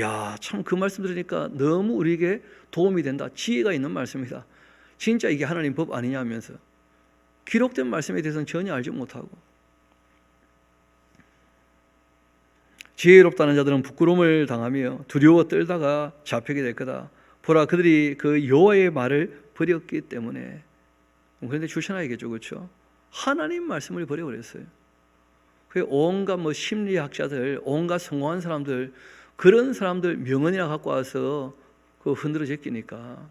야, 참 그 말씀 들으니까 너무 우리에게 도움이 된다, 지혜가 있는 말씀이다, 진짜 이게 하나님 법 아니냐 하면서 기록된 말씀에 대해서는 전혀 알지 못하고, 지혜롭다는 자들은 부끄러움을 당하며 두려워 떨다가 잡히게 될 거다. 보라, 그들이 그 여호와의 말을 버렸기 때문에. 그런데 출신하겠죠, 그렇죠? 하나님 말씀을 버려버렸어요. 그 온갖 심리학자들, 온갖 성공한 사람들, 그런 사람들 명언이나 갖고 와서 그 흔들어 제끼니까.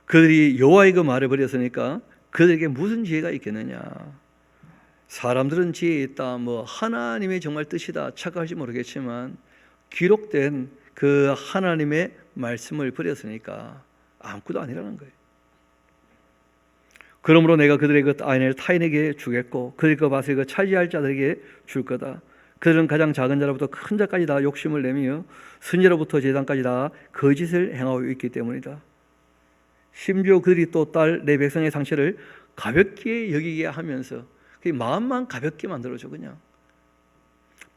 그들이 여호와의 그 말을 버렸으니까 그들에게 무슨 지혜가 있겠느냐. 사람들은 지혜 있다, 하나님의 정말 뜻이다 착각할지 모르겠지만, 기록된 그 하나님의 말씀을 버렸으니까 아무것도 아니라는 거예요. 그러므로 내가 그들의 그 아내를 타인에게 주겠고 그들의 그 밭을 그 차지할 자들에게 줄 거다. 그들은 가장 작은 자로부터 큰 자까지 다 욕심을 내며 선지자로부터 제단까지 다 거짓을 행하고 있기 때문이다. 심지어 그들이 또 딸 내 백성의 상처를 가볍게 여기게 하면서 그 마음만 가볍게 만들어줘. 그냥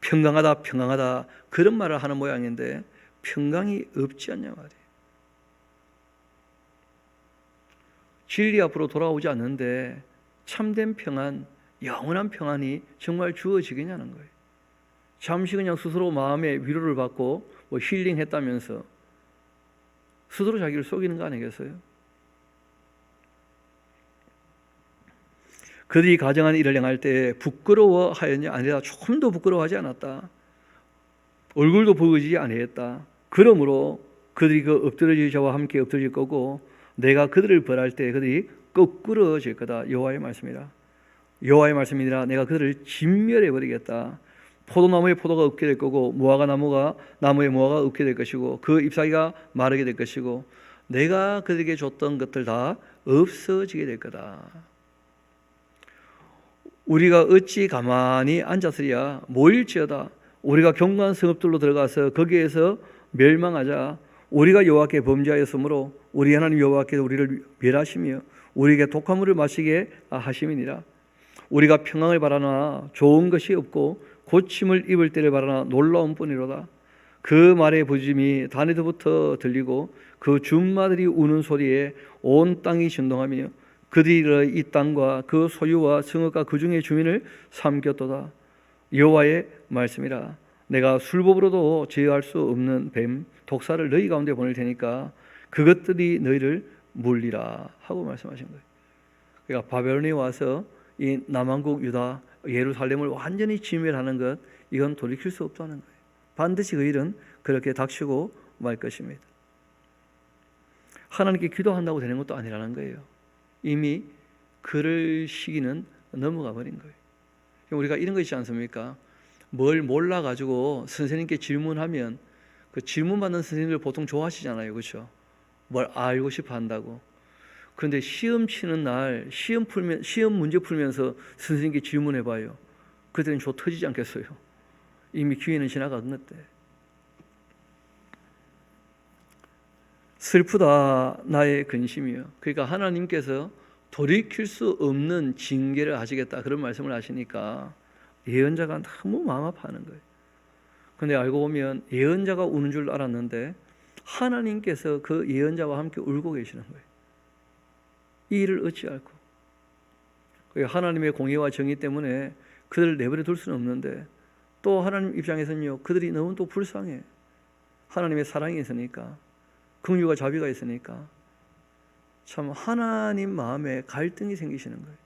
평강하다 그런 말을 하는 모양인데 평강이 없지 않냐 말이에요. 진리 앞으로 돌아오지 않는데 참된 평안, 영원한 평안이 정말 주어지겠냐는 거예요. 잠시 그냥 스스로 마음의 위로를 받고 힐링했다면서 스스로 자기를 속이는 거 아니겠어요? 그들이 가정한 일을 행할 때 부끄러워하였냐? 아니라 조금도 부끄러워하지 않았다. 얼굴도 보이지 아니했다. 그러므로 그들이 그 엎드러질 자와 함께 엎드릴 거고 내가 그들을 벌할 때 그들이 거꾸러질 거다. 여호와의 말씀이라. 여호와의 말씀이니라. 내가 그들을 진멸해 버리겠다. 포도나무에 포도가 없게 될 거고 무화과 나무에 무화과가 없게 될 것이고 그 잎사귀가 마르게 될 것이고 내가 그들에게 줬던 것들 다 없어지게 될 거다. 우리가 어찌 가만히 앉았으랴. 모일지어다. 우리가 견고한 성읍들로 들어가서 거기에서 멸망하자. 우리가 여호와께 범죄하였으므로 우리 하나님 여호와께서 우리를 멸하시며 우리에게 독한 물을 마시게 하심이니라. 우리가 평강을 바라나 좋은 것이 없고 고침을 입을 때를 바라나 놀라운 뿐이로다. 그 말의 부짐이 단에서부터 들리고 그 준마들이 우는 소리에 온 땅이 진동하며 그들이 이 땅과 그 소유와 성읍과 그 중의 주민을 삼켰도다. 여호와의 말씀이라. 내가 술법으로도 제어할 수 없는 뱀 독사를 너희 가운데 보낼 테니까 그것들이 너희를 물리라 하고 말씀하신 거예요. 그러니까 바벨론에 와서 이 남왕국 유다 예루살렘을 완전히 진멸하는 것, 이건 돌이킬 수 없다는 거예요. 반드시 그 일은 그렇게 닥치고 말 것입니다. 하나님께 기도한다고 되는 것도 아니라는 거예요. 이미 그럴 시기는 넘어가 버린 거예요. 우리가 이런 거 있지 않습니까? 뭘 몰라가지고 선생님께 질문하면 그 질문받는 선생님들 보통 좋아하시잖아요. 그렇죠? 뭘 알고 싶어 한다고. 그런데 시험 치는 날 시험 문제 풀면서 선생님께 질문해봐요. 그때는 조 터지지 않겠어요? 이미 기회는 지나간 건데. 슬프다 나의 근심이요. 그러니까 하나님께서 돌이킬 수 없는 징계를 하시겠다 그런 말씀을 하시니까 예언자가 너무 마음 아파하는 거예요. 그런데 알고 보면 예언자가 우는 줄 알았는데 하나님께서 그 예언자와 함께 울고 계시는 거예요. 이 일을 어찌할꼬. 하나님의 공의와 정의 때문에 그들을 내버려 둘 수는 없는데 또 하나님 입장에서는요, 그들이 너무 또 불쌍해. 하나님의 사랑이 있으니까, 긍휼과 자비가 있으니까 참 하나님 마음에 갈등이 생기시는 거예요.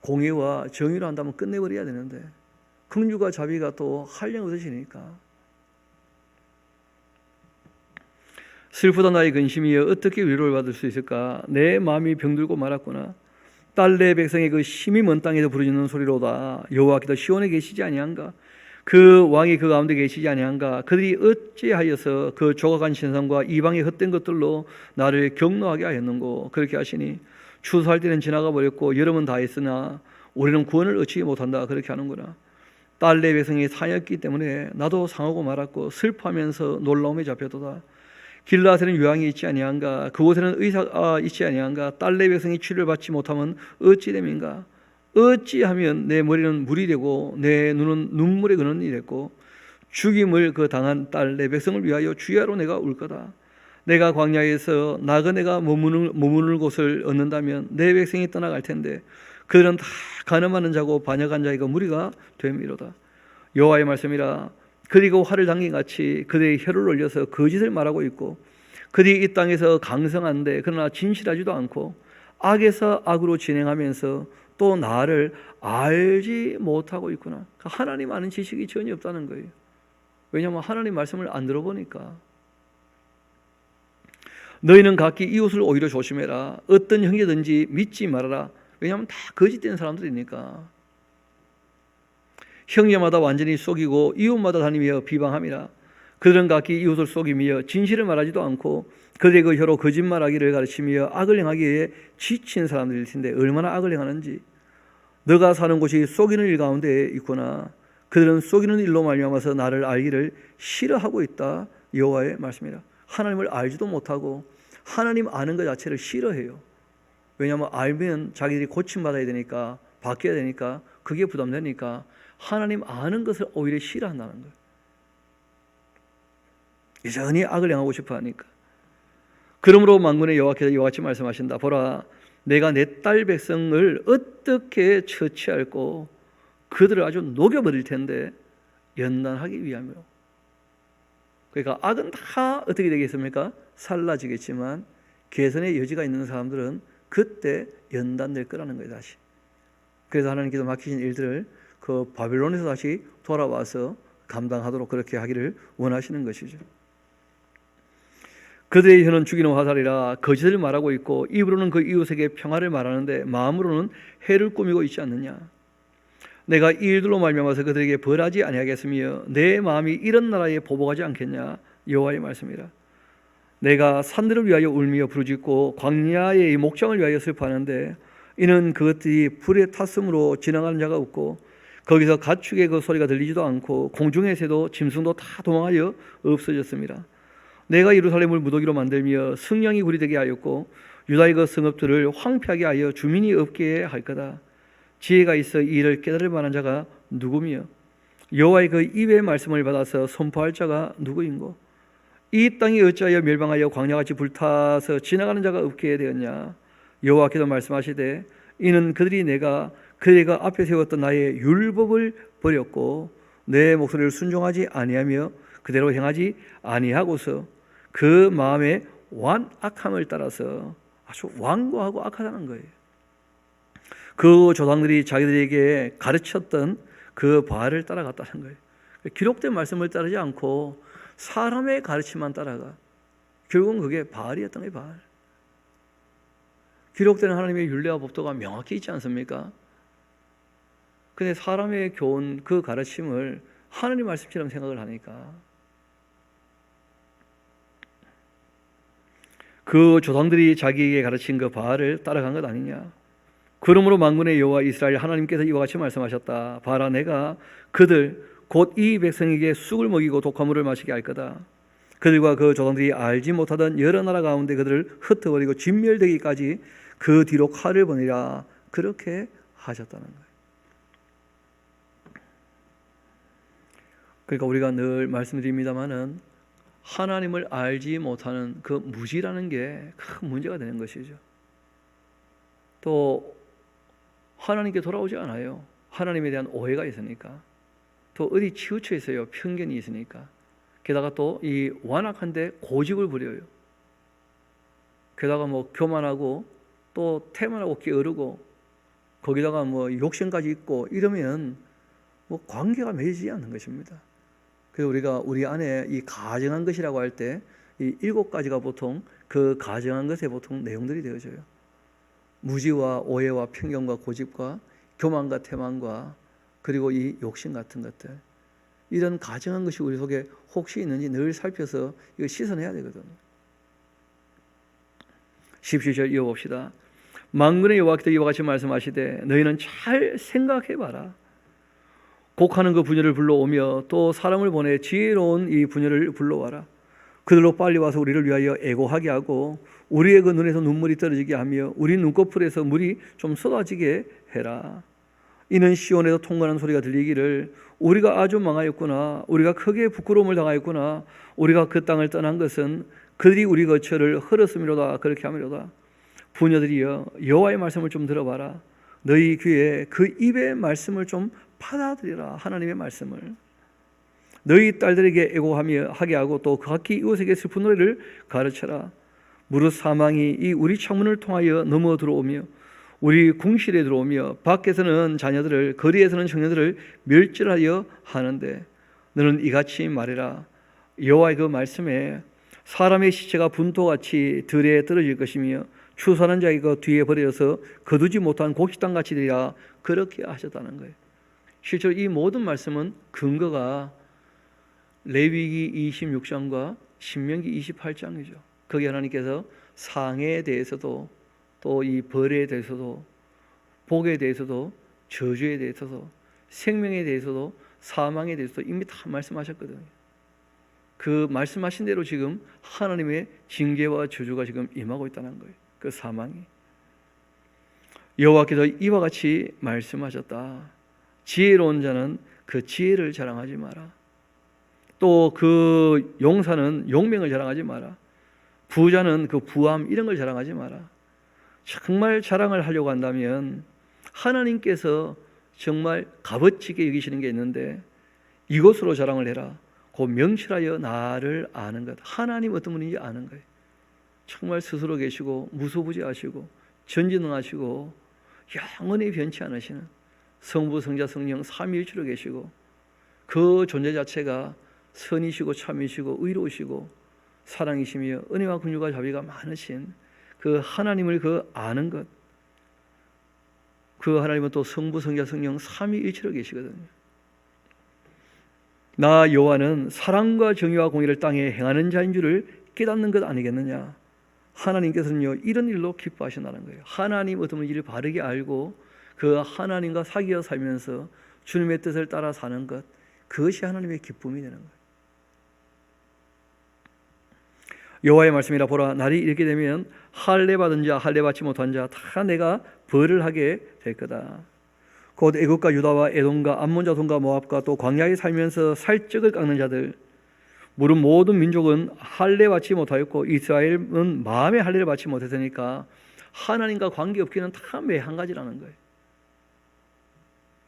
공의와 정의로 한다면 끝내버려야 되는데 긍휼과 자비가 또 한량 없으시니까. 슬프다 나의 근심이여 어떻게 위로를 받을 수 있을까? 내 마음이 병들고 말았구나. 딸 내 백성의 그 심히 먼 땅에서 부르짖는 소리로다. 여호와께서 시온에 계시지 아니한가? 그 왕이 그 가운데 계시지 아니한가? 그들이 어찌하여서 그 조각한 신상과 이방의 헛된 것들로 나를 경노하게 하였는고? 그렇게 하시니 추수할 때는 지나가 버렸고 여름은 다 했으나 우리는 구원을 얻지 못한다. 그렇게 하는구나. 딸 내 백성이 상했기 때문에 나도 상하고 말았고 슬퍼하면서 놀라움에 잡혔도다. 길라앗에는 유황이 있지 아니한가? 그곳에는 의사가 있지 아니한가? 딸 내 백성이 치료를 받지 못하면 어찌 됨인가? 어찌하면 내 머리는 물이 되고 내 눈은 눈물의 근원이 됐고 죽임을 그 당한 딸 내 백성을 위하여 주야로 내가 울 거다. 내가 광야에서 나그네가 머무는 곳을 얻는다면 내 백성이 떠나갈 텐데 그들은 다 간음하는 자고 반역한 자이고 무리가 됨이로다. 여호와의 말씀이라. 그리고 화를 당긴 같이 그들의 혀를 올려서 거짓을 말하고 있고 그들이 이 땅에서 강성한데 그러나 진실하지도 않고 악에서 악으로 진행하면서 또 나를 알지 못하고 있구나. 하나님 아는 지식이 전혀 없다는 거예요. 왜냐하면 하나님 말씀을 안 들어보니까. 너희는 각기 이웃을 오히려 조심해라. 어떤 형제든지 믿지 말아라. 왜냐하면 다 거짓된 사람들이니까. 형제마다 완전히 속이고 이웃마다 다니며 비방함이라. 그들은 각기 이웃을 속이며 진실을 말하지도 않고 그들의 그 혀로 거짓말하기를 가르치며 악을 행하기에 지친 사람들일 텐데 얼마나 악을 행하는지. 너가 사는 곳이 속이는 일 가운데 있구나. 그들은 속이는 일로 말미암아서 나를 알기를 싫어하고 있다. 여호와의 말씀이라. 하나님을 알지도 못하고 하나님 아는 것 자체를 싫어해요. 왜냐하면 알면 자기들이 고침받아야 되니까, 바뀌어야 되니까, 그게 부담되니까 하나님 아는 것을 오히려 싫어한다는 거예요. 여전히 악을 행하고 싶어 하니까. 그러므로 만군의 여호와께서 이와 같이 말씀하신다. 보라, 내가 내 딸 백성을 어떻게 처치할꼬. 그들을 아주 녹여버릴 텐데 연단하기 위함이로. 그러니까 악은 다 어떻게 되겠습니까? 살라지겠지만 개선의 여지가 있는 사람들은 그때 연단될 거라는 거예요. 다시. 그래서 하나님께서 맡기신 일들을 그 바벨론에서 다시 돌아와서 감당하도록 그렇게 하기를 원하시는 것이죠. 그들의 혀는 죽이는 화살이라 거짓을 말하고 있고 입으로는 그 이웃에게 평화를 말하는데 마음으로는 해를 꾸미고 있지 않느냐. 내가 이 일들로 말미암아서 그들에게 벌하지 아니하겠으며 내 마음이 이런 나라에 보복하지 않겠냐. 여호와의 말씀이라. 내가 산들을 위하여 울며 부르짖고 광야의 목장을 위하여 슬퍼하는데 이는 그것들이 불에 탔음으로 지나가는 자가 없고 거기서 가축의 그 소리가 들리지도 않고 공중의 새도 짐승도 다 도망하여 없어졌습니다. 내가 예루살렘을 무더기로 만들며 승냥이 굴이 되게 하였고 유다의 그 성읍들을 황폐하게 하여 주민이 없게 할 거다. 지혜가 있어 이 일을 깨달을 만한 자가 누구며 여호와의 그 입의 말씀을 받아서 선포할 자가 누구인고. 이 땅이 어찌하여 멸망하여 광야같이 불타서 지나가는 자가 없게 되었냐. 여호와께서 말씀하시되 이는 그들이 내가 그대가 앞에 세웠던 나의 율법을 버렸고 내 목소리를 순종하지 아니하며 그대로 행하지 아니하고서 그 마음의 완악함을 따라서 아주 완고하고 악하다는 거예요. 그 조상들이 자기들에게 가르쳤던 그 바알을 따라갔다는 거예요. 기록된 말씀을 따르지 않고 사람의 가르침만 따라가. 결국은 그게 바알이었던 거예요. 바알. 기록된 하나님의 율례와 법도가 명확히 있지 않습니까? 근데 사람의 교훈, 그 가르침을 하나님 말씀처럼 생각을 하니까 그 조상들이 자기에게 가르친 그 바알을 따라간 것 아니냐. 그러므로 만군의 여호와 이스라엘 하나님께서 이와 같이 말씀하셨다. 봐라, 내가 그들 곧 이 백성에게 쑥을 먹이고 독화물을 마시게 할 거다. 그들과 그 조상들이 알지 못하던 여러 나라 가운데 그들을 흩어버리고 진멸되기까지 그 뒤로 칼을 보내라. 그렇게 하셨다는 거예요. 그러니까 우리가 늘 말씀드립니다마는 하나님을 알지 못하는 그 무지라는 게 큰 문제가 되는 것이죠. 또 하나님께 돌아오지 않아요. 하나님에 대한 오해가 있으니까. 또 어디 치우쳐 있어요. 편견이 있으니까. 게다가 또 이 완악한데 고집을 부려요. 게다가 뭐 교만하고 또 태만하고 게으르고 거기다가 뭐 욕심까지 있고 이러면 뭐 관계가 맺어지지 않는 것입니다. 그래서 우리가 우리 안에 이 가정한 것이라고 할 때 이 7가지가 보통 그 가정한 것에 보통 내용들이 되어져요. 무지와 오해와 편견과 고집과 교만과 태만과 그리고 이 욕심 같은 것들, 이런 가정한 것이 우리 속에 혹시 있는지 늘 살펴서 이거 씻어내야 되거든요. 17절 이어봅시다. 만군의 여호와께서 이와 같이 말씀하시되 너희는 잘 생각해봐라. 곡하는 그 부녀를 불러오며 또 사람을 보내 지혜로운 이 부녀를 불러와라. 그들로 빨리 와서 우리를 위하여 애고하게 하고 우리의 그 눈에서 눈물이 떨어지게 하며 우리 눈꺼풀에서 물이 좀 쏟아지게 해라. 이는 시온에서 통과하는 소리가 들리기를 우리가 아주 망하였구나. 우리가 크게 부끄러움을 당하였구나. 우리가 그 땅을 떠난 것은 그들이 우리 거처를 헐었음이로다. 그렇게 하미로다. 부녀들이여, 여호와의 말씀을 좀 들어봐라. 너희 귀에 그 입의 말씀을 좀 받아들이라. 하나님의 말씀을. 너희 딸들에게 애고하며 하게 하고 또 각기 이웃에게 슬픈 노래를 가르쳐라. 무릇 사망이 이 우리 창문을 통하여 넘어 들어오며 우리 궁실에 들어오며 밖에서는 자녀들을 거리에서는 청년들을 멸절하여 하는데 너는 이같이 말해라. 여호와의 그 말씀에 사람의 시체가 분토같이 들에 떨어질 것이며 추수하는 자가 그 뒤에 버려져서 거두지 못한 곡식당같이 되리라. 그렇게 하셨다는 거예요. 실제로 이 모든 말씀은 근거가 레위기 26장과 신명기 28장이죠. 거기 하나님께서 상해에 대해서도 또 이 벌에 대해서도 복에 대해서도 저주에 대해서도 생명에 대해서도 사망에 대해서도 이미 다 말씀하셨거든요. 그 말씀하신 대로 지금 하나님의 징계와 저주가 지금 임하고 있다는 거예요. 그 사망이. 여호와께서 이와 같이 말씀하셨다. 지혜로운 자는 그 지혜를 자랑하지 마라. 또 그 용사는 용맹을 자랑하지 마라. 부자는 그 부함 이런 걸 자랑하지 마라. 정말 자랑을 하려고 한다면 하나님께서 정말 값어치게 여기시는 게 있는데 이것으로 자랑을 해라. 곧 명철하여 나를 아는 것. 하나님 어떤 분인지 아는 거예요. 정말 스스로 계시고 무소부지하시고 전지능하시고 영원히 변치 않으시는 성부 성자 성령 삼위일체로 계시고 그 존재 자체가 선이시고 참이시고 의로우시고 사랑이시며 은혜와 긍휼과 자비가 많으신 그 하나님을 그 아는 것, 그 하나님은 또 성부 성자 성령 삼위일체로 계시거든요. 나 여호와는 사랑과 정의와 공의를 땅에 행하는 자인 줄을 깨닫는 것 아니겠느냐. 하나님께서는요 이런 일로 기뻐하신다는 거예요. 하나님 어떤 일을 바르게 알고 그 하나님과 사귀어 살면서 주님의 뜻을 따라 사는 것, 그것이 하나님의 기쁨이 되는 거예요. 여호와의 말씀이라 보라. 날이 이렇게 되면 할례 받은 자 할례 받지 못한 자 다 내가 벌을 하게 될 거다. 곧 애굽과 유다와 에돔과 암몬 자손과 모압과 또 광야에 살면서 살적을 깎는 자들, 무릇 모든 민족은 할례 받지 못하였고 이스라엘은 마음의 할례를 받지 못했으니까 하나님과 관계없기는 다 매 한 가지라는 거예요.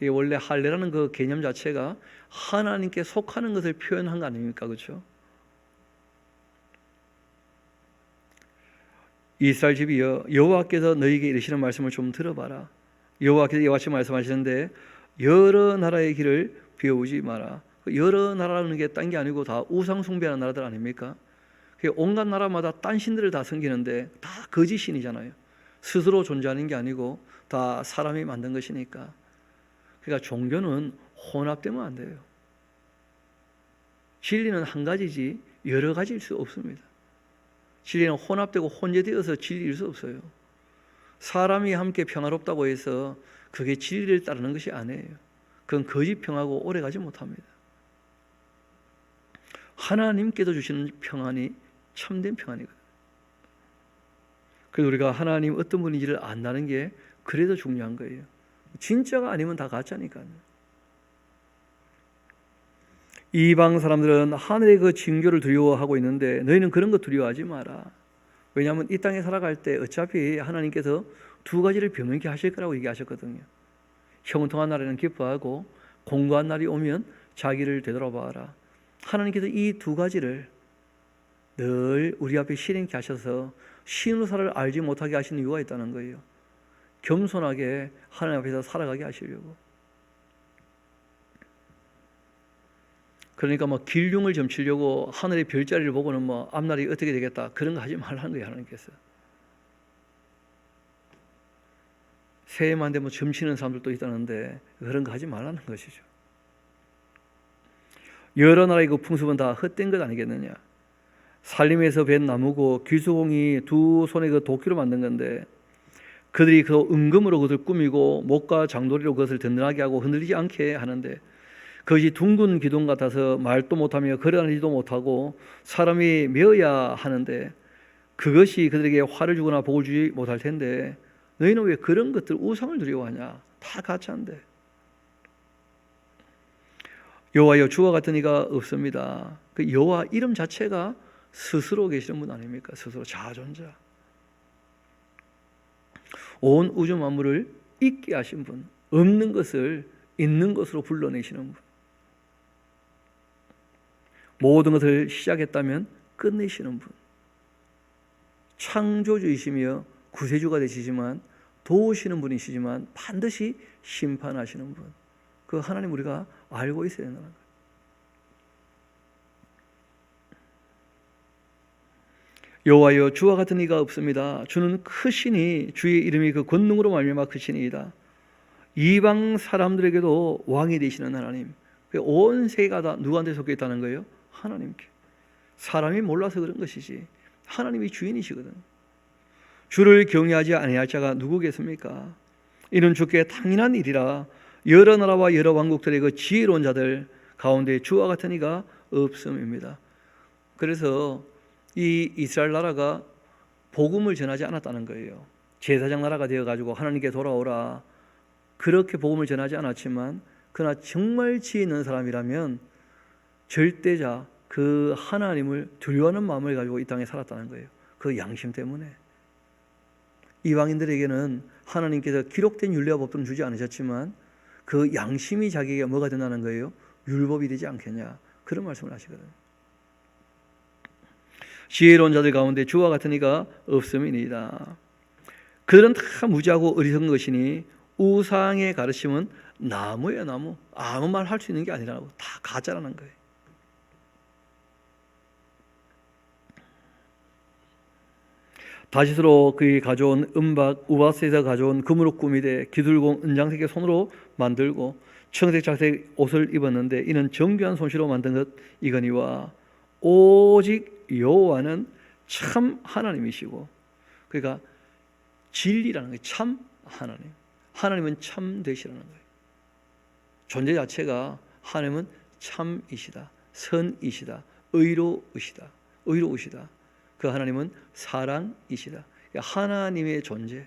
이게 원래 할례라는 그 개념 자체가 하나님께 속하는 것을 표현한 거 아닙니까? 그렇죠? 이스라엘 집이여, 여호와께서 너희에게 이르시는 말씀을 좀 들어봐라. 여호와께서 이와 같이 말씀하시는데 여러 나라의 길을 비워오지 마라. 여러 나라라는 게 딴 게 아니고 다 우상 숭배하는 나라들 아닙니까? 온갖 나라마다 딴 신들을 다 섬기는데 다 거짓 신이잖아요. 스스로 존재하는 게 아니고 다 사람이 만든 것이니까. 그러니까 종교는 혼합되면 안 돼요. 진리는 한 가지지 여러 가지일 수 없습니다. 진리는 혼합되고 혼재되어서 진리일 수 없어요. 사람이 함께 평화롭다고 해서 그게 진리를 따르는 것이 아니에요. 그건 거짓 평화고 오래가지 못합니다. 하나님께서 주시는 평안이 참된 평안이거든요. 그래서 우리가 하나님 어떤 분인지를 안다는 게 그래도 중요한 거예요. 진짜가 아니면 다 가짜니까요. 이방 사람들은 하늘의 그 징조를 두려워하고 있는데 너희는 그런 거 두려워하지 마라. 왜냐하면 이 땅에 살아갈 때 어차피 하나님께서 두 가지를 병행케 하실 거라고 얘기하셨거든요. 형통한 날에는 기뻐하고 공고한 날이 오면 자기를 되돌아봐라. 하나님께서 이 두 가지를 늘 우리 앞에 실행케 하셔서 신우사를 알지 못하게 하시는 이유가 있다는 거예요. 겸손하게 하나님 앞에서 살아가게 하시려고. 그러니까 뭐 길흉을 점치려고 하늘의 별자리를 보고는 뭐 앞날이 어떻게 되겠다 그런 거 하지 말라는 거예요. 하나님께서. 새해만 되면 점치는 사람들도 있다는데 그런 거 하지 말라는 것이죠. 여러 나라의 그 풍습은 다 헛된 것 아니겠느냐. 살림에서 벤 나무고 귀수공이 두 손에 그 도끼로 만든 건데 그들이 그 은금으로 그것을 꾸미고 목과 장도리로 그것을 든든하게 하고 흔들리지 않게 하는데 그것이 둥근 기둥 같아서 말도 못하며 걸어다니지도 못하고 사람이 메어야 하는데 그것이 그들에게 화를 주거나 복을 주지 못할 텐데 너희는 왜 그런 것들 우상을 두려워하냐? 다 가짜인데. 여호와여 주와 같은 이가 없습니다. 그 여호와 이름 자체가 스스로 계시는 분 아닙니까? 스스로 자존자. 온 우주 만물을 있게 하신 분, 없는 것을 있는 것으로 불러내시는 분, 모든 것을 시작했다면 끝내시는 분, 창조주이시며 구세주가 되시지만 도우시는 분이시지만 반드시 심판하시는 분, 그 하나님 우리가 알고 있어야 된다는 거예요. 여호와여 주와 같은 이가 없습니다. 주는 크시니 주의 이름이 그 권능으로 말미암아 크시니이다. 이방 사람들에게도 왕이 되시는 하나님. 온 세계가 다 누구한테 속해 있다는 거예요? 하나님께. 사람이 몰라서 그런 것이지 하나님이 주인이시거든. 주를 경외하지 아니할 자가 누구겠습니까? 이는 주께 당연한 일이라. 여러 나라와 여러 왕국들의 그 지혜로운 자들 가운데 주와 같은 이가 없음입니다. 그래서 이 이스라엘 나라가 복음을 전하지 않았다는 거예요. 제사장 나라가 되어가지고 하나님께 돌아오라 그렇게 복음을 전하지 않았지만 그러나 정말 지혜 있는 사람이라면 절대자 그 하나님을 두려워하는 마음을 가지고 이 땅에 살았다는 거예요. 그 양심 때문에. 이방인들에게는 하나님께서 기록된 율례와 법도는 주지 않으셨지만 그 양심이 자기에게 뭐가 된다는 거예요? 율법이 되지 않겠냐, 그런 말씀을 하시거든요. 지혜로운 자들 가운데 주와 같은 이가 없음이니이다. 그들은 다 무지하고 어리석은 것이니 우상의 가르침은 나무예요. 나무. 아무 말 할 수 있는 게 아니라고. 다 가짜라는 거예요. 다시스로 그의 가져온 은박 우바스에서 가져온 금으로 꾸미되 기둘공 은장색의 손으로 만들고 청색 작색 옷을 입었는데 이는 정교한 손실로 만든 것 이거니와 오직 여호와는 참 하나님이시고, 그러니까 진리라는 거예요. 참 하나님. 하나님은 참 되시라는 거예요. 존재 자체가 하나님은 참이시다, 선이시다, 의로우시다. 그 하나님은 사랑이시다. 하나님의 존재,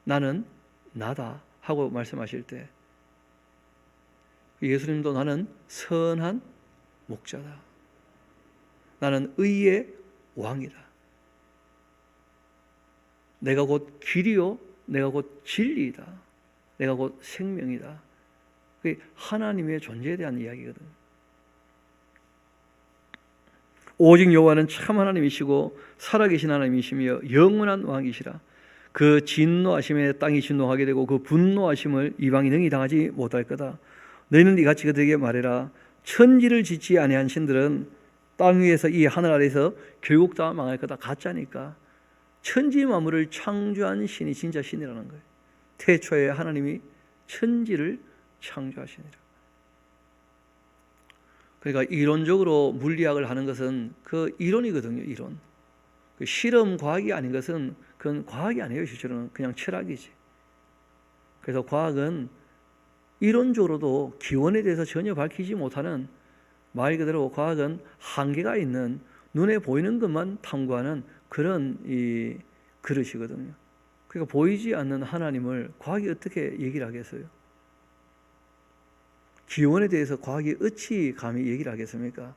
나는 나다 하고 말씀하실 때 예수님도 나는 선한 목자다, 나는 의의 왕이다, 내가 곧 길이요 내가 곧 진리이다, 내가 곧 생명이다. 그게 하나님의 존재에 대한 이야기거든. 오직 여호와는 참 하나님이시고 살아계신 하나님이시며 영원한 왕이시라. 그 진노하심에 땅이 진노하게 되고 그 분노하심을 이방이 능히 당하지 못할 거다. 너희는 이같이 그들에게 말해라. 천지를 짓지 아니한 신들은 땅 위에서 이 하늘 아래에서 결국 다 망할 거다. 가짜니까. 천지 만물을 창조한 신이 진짜 신이라는 거예요. 태초에 하나님이 천지를 창조하시니라. 그러니까 이론적으로 물리학을 하는 것은 그 이론이거든요. 이론. 그 실험 과학이 아닌 것은 그건 과학이 아니에요. 실제로는 그냥 철학이지. 그래서 과학은 이론적으로도 기원에 대해서 전혀 밝히지 못하는, 말 그대로 과학은 한계가 있는, 눈에 보이는 것만 탐구하는 그런 이 그릇이거든요. 그러니까 보이지 않는 하나님을 과학이 어떻게 얘기를 하겠어요? 기원에 대해서 과학이 어찌 감히 얘기를 하겠습니까?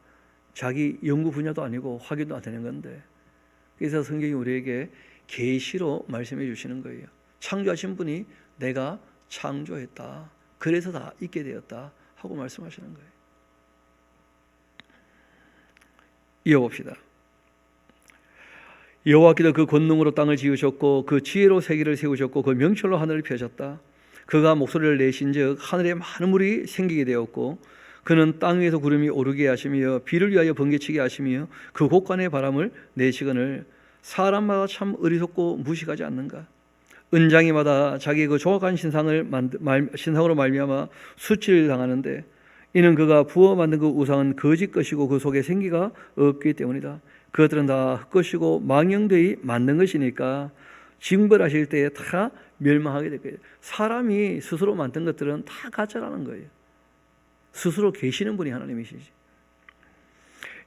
자기 연구 분야도 아니고 확인도 안 되는 건데. 그래서 성경이 우리에게 계시로 말씀해 주시는 거예요. 창조하신 분이 내가 창조했다, 그래서 다 있게 되었다 하고 말씀하시는 거예요. 이어봅시다. 여호와께서 그 권능으로 땅을 지으셨고 그 지혜로 세계를 세우셨고 그 명철로 하늘을 펴셨다. 그가 목소리를 내신즉 하늘에 많은 물이 생기게 되었고 그는 땅 위에서 구름이 오르게 하시며 비를 위하여 번개치게 하시며 그 곳간의 바람을 내시거늘 사람마다 참 어리석고 무식하지 않는가? 은장이마다 자기의 그 조각한 신상으로 말미암아 수치를 당하는데 이는 그가 부어 만든 그 우상은 거짓 것이고 그 속에 생기가 없기 때문이다. 그것들은 다 헛것이고 망령되이 만든 것이니까 징벌하실 때에 다 멸망하게 될 거예요. 사람이 스스로 만든 것들은 다 가짜라는 거예요. 스스로 계시는 분이 하나님이시지.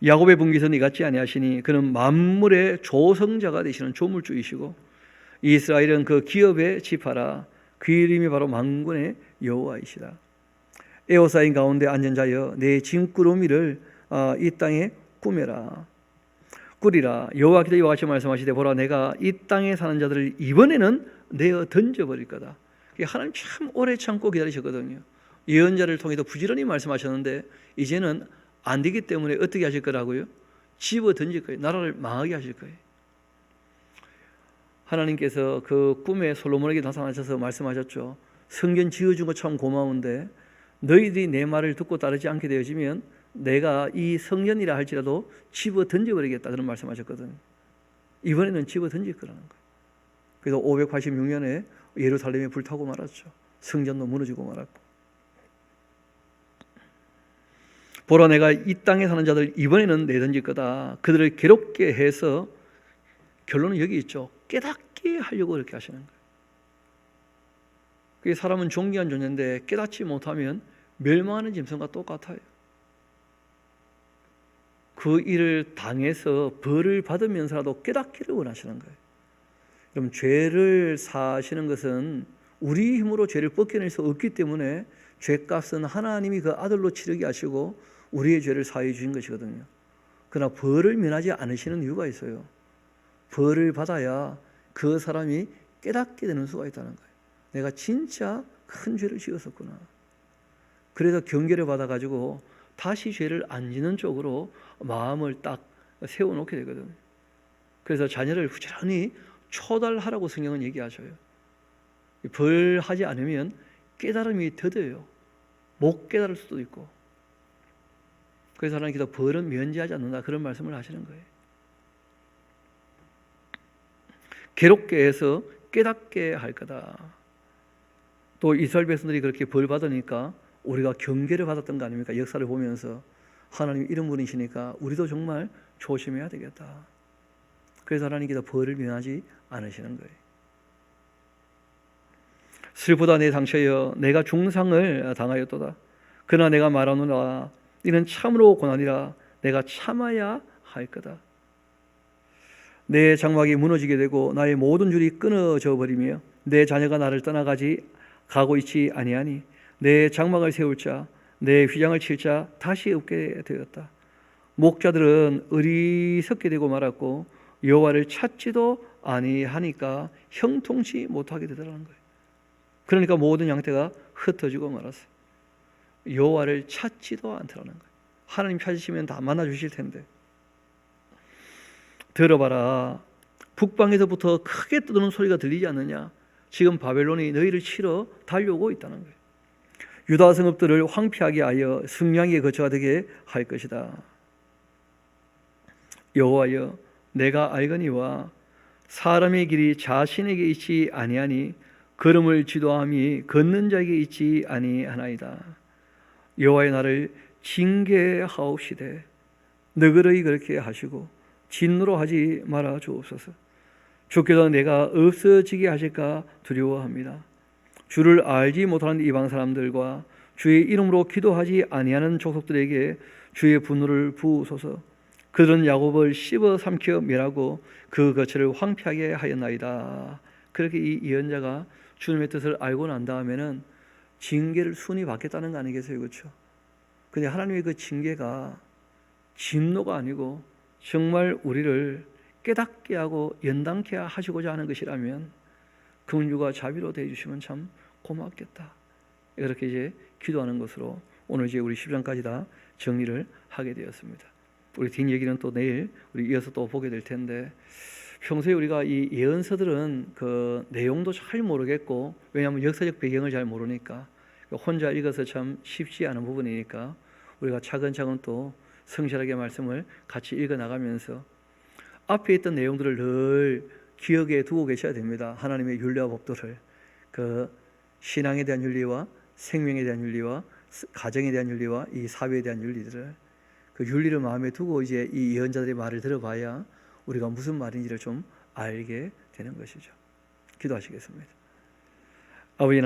야곱의 분깃은 이같지 아니하시니 그는 만물의 조성자가 되시는 조물주이시고 이스라엘은 그 기업의 지파라. 그 이름이 바로 만군의 여호와이시다. 에워싸인 가운데 앉은 자여 내 짐꾸러미를 이 땅에 꾸며라. 꾸리라. 여호와께서 이와 같이 말씀하시되 보라 내가 이 땅에 사는 자들을 이번에는 내어 던져버릴 거다. 하나님 참 오래 참고 기다리셨거든요. 예언자를 통해서 부지런히 말씀하셨는데 이제는 안 되기 때문에 어떻게 하실 거라고요? 집어 던질 거예요. 나라를 망하게 하실 거예요. 하나님께서 그 꿈에 솔로몬에게 나타나셔서 말씀하셨죠. 성전 지어준 거 참 고마운데 너희들이 내 말을 듣고 따르지 않게 되어지면 내가 이 성전이라 할지라도 집어 던져버리겠다 그런 말씀하셨거든요. 이번에는 집어 던질 거라는 거예요. 그래서 586년에 예루살렘이 불타고 말았죠. 성전도 무너지고 말았고. 보라 내가 이 땅에 사는 자들 이번에는 내던질 거다. 그들을 괴롭게 해서 결론은 여기 있죠. 깨닫게 하려고 그렇게 하시는 거예요. 그게 사람은 존귀한 존재인데 깨닫지 못하면 멸망하는 짐승과 똑같아요. 그 일을 당해서 벌을 받으면서라도 깨닫기를 원하시는 거예요. 그럼 죄를 사하시는 것은 우리 힘으로 죄를 벗겨낼 수 없기 때문에 죄값은 하나님이 그 아들로 치르게 하시고 우리의 죄를 사해 주신 것이거든요. 그러나 벌을 면하지 않으시는 이유가 있어요. 벌을 받아야 그 사람이 깨닫게 되는 수가 있다는 거예요. 내가 진짜 큰 죄를 지었었구나. 그래서 경계를 받아가지고 다시 죄를 안 짓는 쪽으로 마음을 딱 세워놓게 되거든요. 그래서 자녀를 부지런히 초달하라고 성경은 얘기하셔요. 벌하지 않으면 깨달음이 더뎌요. 못 깨달을 수도 있고. 그래서 하나님께서 벌은 면제하지 않는다 그런 말씀을 하시는 거예요. 괴롭게 해서 깨닫게 할 거다. 또 이스라엘 백성들이 그렇게 벌 받으니까 우리가 경계를 받았던 거 아닙니까? 역사를 보면서 하나님 이런 분이시니까 우리도 정말 조심해야 되겠다. 그래서 하나님께서 벌을 면하지 않으시는 거예요. 슬프다 내 상처여 내가 중상을 당하였도다. 그러나 내가 말하노라 이는 참으로 고난이라 내가 참아야 할 거다. 내 장막이 무너지게 되고 나의 모든 줄이 끊어져 버리며 내 자녀가 나를 가고 있지 아니하니 내 장막을 세울 자 내 휘장을 칠 자 다시 없게 되었다. 목자들은 어리석게 되고 말았고 여호와를 찾지도 아니하니까 형통치 못하게 되더라는 거예요. 그러니까 모든 양떼가 흩어지고 말았어요. 여호와를 찾지도 않더라는 거예요. 하나님 찾으시면 다 만나 주실 텐데. 들어봐라. 북방에서부터 크게 떠드는 소리가 들리지 않느냐? 지금 바벨론이 너희를 치러 달려오고 있다는 거예요. 유다 성읍들을 황폐하게 하여 승량의 거처가 되게 할 것이다. 여호와여 내가 알거니와 사람의 길이 자신에게 있지 아니하니 걸음을 지도함이 걷는 자에게 있지 아니하나이다. 여호와의 나를 징계하옵시되 너그러이 그렇게 하시고 진노로 하지 말아 주옵소서. 주께서 내가 없어지게 하실까 두려워합니다. 주를 알지 못하는 이방 사람들과 주의 이름으로 기도하지 아니하는 족속들에게 주의 분노를 부으소서. 그들은 야곱을 씹어 삼켜 멸하고 그 거처를 황폐하게 하였나이다. 그렇게 이 예언자가 주님의 뜻을 알고 난 다음에는 징계를 순위 받겠다는 거 아니겠어요? 그렇죠? 근데 하나님의 그 징계가 진노가 아니고 정말 우리를 깨닫게 하고 연단케 하시고자 하는 것이라면 긍휼과 자비로 대해주시면 참 고맙겠다. 이렇게 이제 기도하는 것으로 오늘 이제 우리 10장까지 다 정리를 하게 되었습니다. 우리 뒷얘기는 또 내일 우리 이어서 또 보게 될 텐데 평소에 우리가 이 예언서들은 그 내용도 잘 모르겠고 왜냐하면 역사적 배경을 잘 모르니까 혼자 읽어서 참 쉽지 않은 부분이니까 우리가 차근차근 또 성실하게 말씀을 같이 읽어 나가면서 앞에 있던 내용들을 늘 기억에 두고 계셔야 됩니다. 하나님의 윤리와 법도를 그 신앙에 대한 윤리와 생명에 대한 윤리와 가정에 대한 윤리와 이 사회에 대한 윤리들을 그 윤리를 마음에 두고 이제 이 예언자들의 말을 들어봐야 우리가 무슨 말인지를 좀 알게 되는 것이죠. 기도하시겠습니다. 아버지